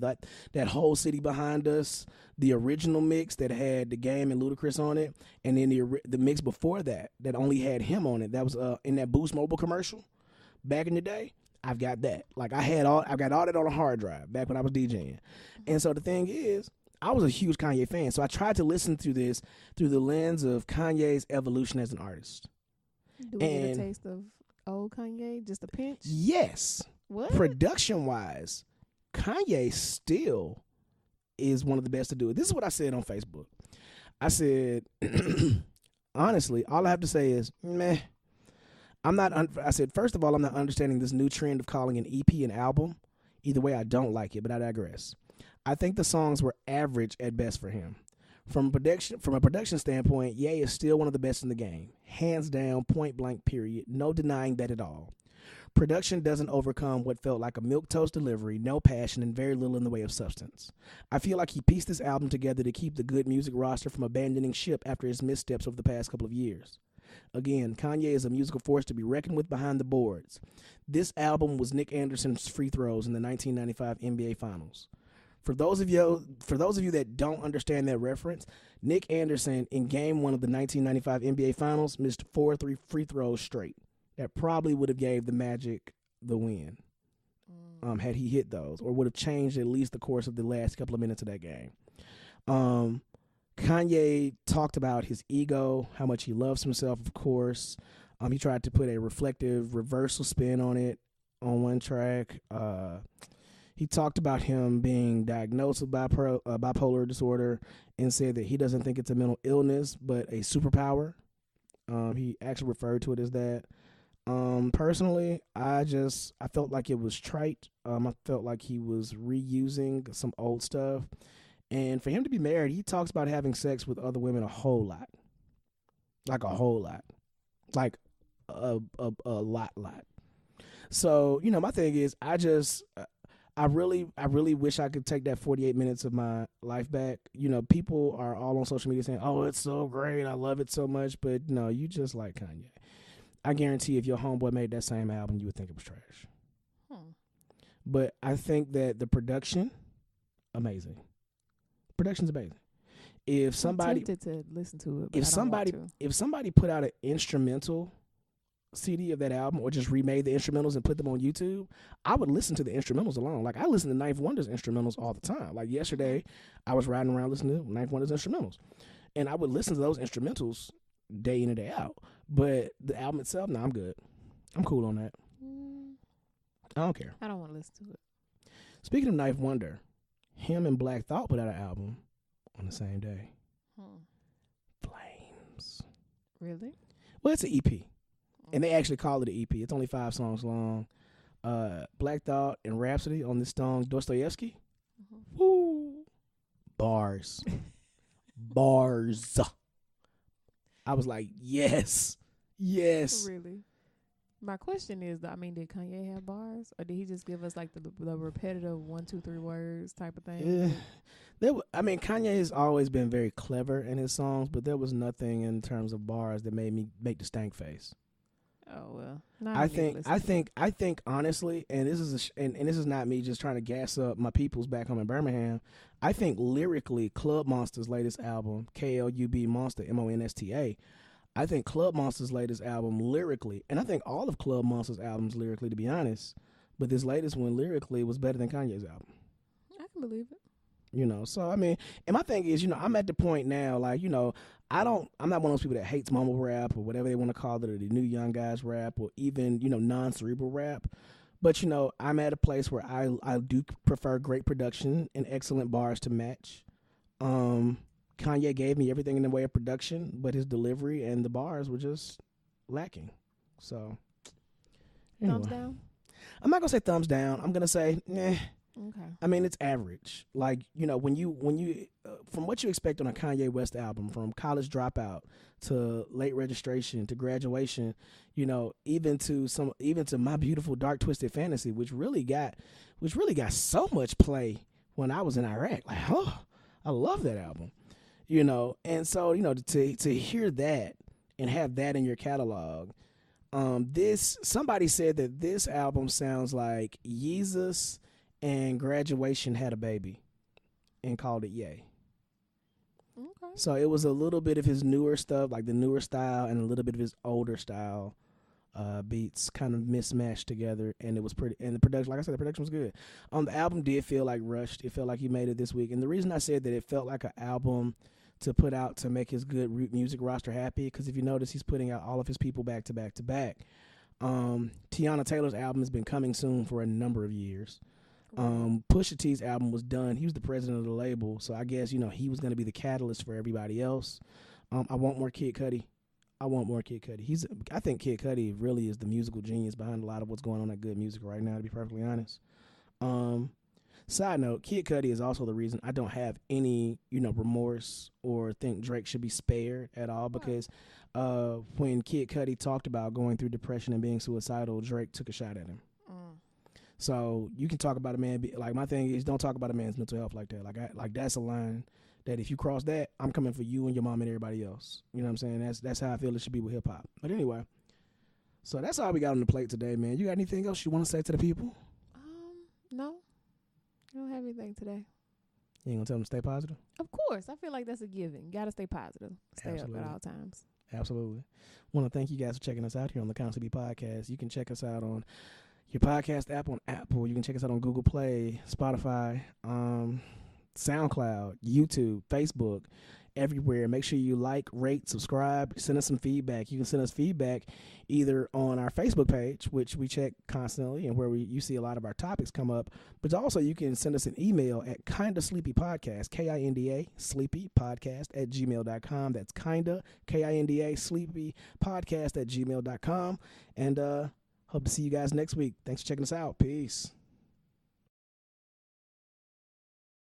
That Whole City Behind Us, the original mix that had The Game and Ludacris on it, and then the mix before that only had him on it. That was in that Boost Mobile commercial back in the day. I've got that. Like I've got all that on a hard drive back when I was DJing. And so the thing is, I was a huge Kanye fan. So I tried to listen to this through the lens of Kanye's evolution as an artist. Do we get a taste of old Kanye? Just a pinch? Yes. What? Production wise, Kanye still is one of the best to do it. This is what I said on Facebook. I said, honestly, all I have to say is, meh. I said, first of all, I'm not understanding this new trend of calling an EP an album. Either way, I don't like it, but I digress. I think the songs were average at best for him. From a production standpoint, Ye is still one of the best in the game. Hands down, point blank, period. No denying that at all. Production doesn't overcome what felt like a milquetoast delivery, no passion, and very little in the way of substance. I feel like he pieced this album together to keep the Good Music roster from abandoning ship after his missteps over the past couple of years. Again, Kanye is a musical force to be reckoned with behind the boards. This album was Nick Anderson's free throws in the 1995 NBA Finals. For those of you that don't understand that reference, Nick Anderson in Game 1 of the 1995 NBA Finals missed 4 free throws straight. That probably would have gave the Magic the win, had he hit those, or would have changed at least the course of the last couple of minutes of that game. Kanye talked about his ego, how much he loves himself, of course. He tried to put a reflective reversal spin on it on one track. He talked about him being diagnosed with bipolar disorder and said that he doesn't think it's a mental illness, but a superpower. He actually referred to it as that. Personally, I felt like it was trite. I felt like he was reusing some old stuff. And for him to be married, he talks about having sex with other women a whole lot. Like a whole lot. Like a lot. So, my thing is, I really wish I could take that 48 minutes of my life back. People are all on social media saying, oh, it's so great, I love it so much. But no, you just like Kanye. I guarantee if your homeboy made that same album, you would think it was trash. But I think that the production, amazing. Production's amazing. If somebody, I'm tempted to listen to it, but if somebody put out an instrumental CD of that album, or just remade the instrumentals and put them on YouTube, I would listen to the instrumentals alone. Like, I listen to Ninth Wonder's instrumentals all the time. Like, yesterday, I was riding around listening to Ninth Wonder's instrumentals, and I would listen to those instrumentals day in and day out. But the album itself, I'm good. I'm cool on that. I don't care. I don't want to listen to it. Speaking of Ninth Wonder, him and Black Thought put out an album on the same day. Flames. Really? Well, it's an EP. And they actually call it an EP. It's only 5 songs long. Black Thought and Rhapsody on this song, Dostoevsky. Woo. Bars. Bars. I was like, yes. Really? My question is, did Kanye have bars? Or did he just give us like the repetitive 1, 2, 3 words type of thing? Kanye has always been very clever in his songs, but there was nothing in terms of bars that made me make the stank face. Oh well, I think honestly, and this is not me just trying to gas up my peoples back home in Birmingham. I think lyrically, Club Monster's latest album, KLUB Monster, MONSTA. I think Club Monster's latest album lyrically, and I think all of Club Monster's albums lyrically, to be honest, but this latest one lyrically was better than Kanye's album. I can believe it. So and my thing is, I'm at the point now, like, I'm not one of those people that hates mumble rap or whatever they want to call it, or the new young guys rap, or even, non-cerebral rap. But, I'm at a place where I do prefer great production and excellent bars to match. Kanye gave me everything in the way of production, but his delivery and the bars were just lacking. So, anyway. Thumbs down? I'm not going to say thumbs down. I'm going to say, Okay. It's average. Like, when you from what you expect on a Kanye West album, from College Dropout to Late Registration to Graduation, even to My Beautiful Dark Twisted Fantasy, which really got so much play when I was in Iraq. Like, I love that album. And so, to hear that and have that in your catalog, somebody said that this album sounds like Yeezus and Graduation had a baby and called it Yay. Okay. So it was a little bit of his newer stuff, like the newer style, and a little bit of his older style beats kind of mismatched together, and it was pretty. And the production, like I said, the production was good. The album did feel like rushed. It felt like he made it this week, and the reason I said that it felt like an album to put out to make his good music roster happy, because if you notice, he's putting out all of his people back to back to back. Tiana Taylor's album has been coming soon for a number of years. Pusha T's album was done. He was the president of the label, so I guess he was going to be the catalyst for everybody else. I want more Kid Cudi. I think Kid Cudi really is the musical genius behind a lot of what's going on at good music right now, to be perfectly honest. Side note, Kid Cudi is also the reason I don't have any remorse or think Drake should be spared at all, because when Kid Cudi talked about going through depression and being suicidal, Drake took a shot at him. So you can talk about a man, like, my thing is, don't talk about a man's mental health like that. Like that's a line that if you cross that, I'm coming for you and your mom and everybody else. You know what I'm saying? That's how I feel it should be with hip hop. But anyway, so that's all we got on the plate today, man. You got anything else you want to say to the people? No, I don't have anything today. You ain't gonna tell them to stay positive? Of course. I feel like that's a given. You gotta stay positive. Stay Absolutely. up at all times. Absolutely. Want to thank you guys for checking us out here on the Constantly Podcast. You can check us out on your podcast app on Apple. You can check us out on Google Play, Spotify, SoundCloud, YouTube, Facebook, everywhere. Make sure you like, rate, subscribe, send us some feedback. You can send us feedback either on our Facebook page, which we check constantly and where you see a lot of our topics come up, but also you can send us an email at kindasleepypodcast, KINDA sleepypodcast @gmail.com. That's kinda, KINDA sleepypodcast @gmail.com. And hope to see you guys next week. Thanks for checking us out. Peace.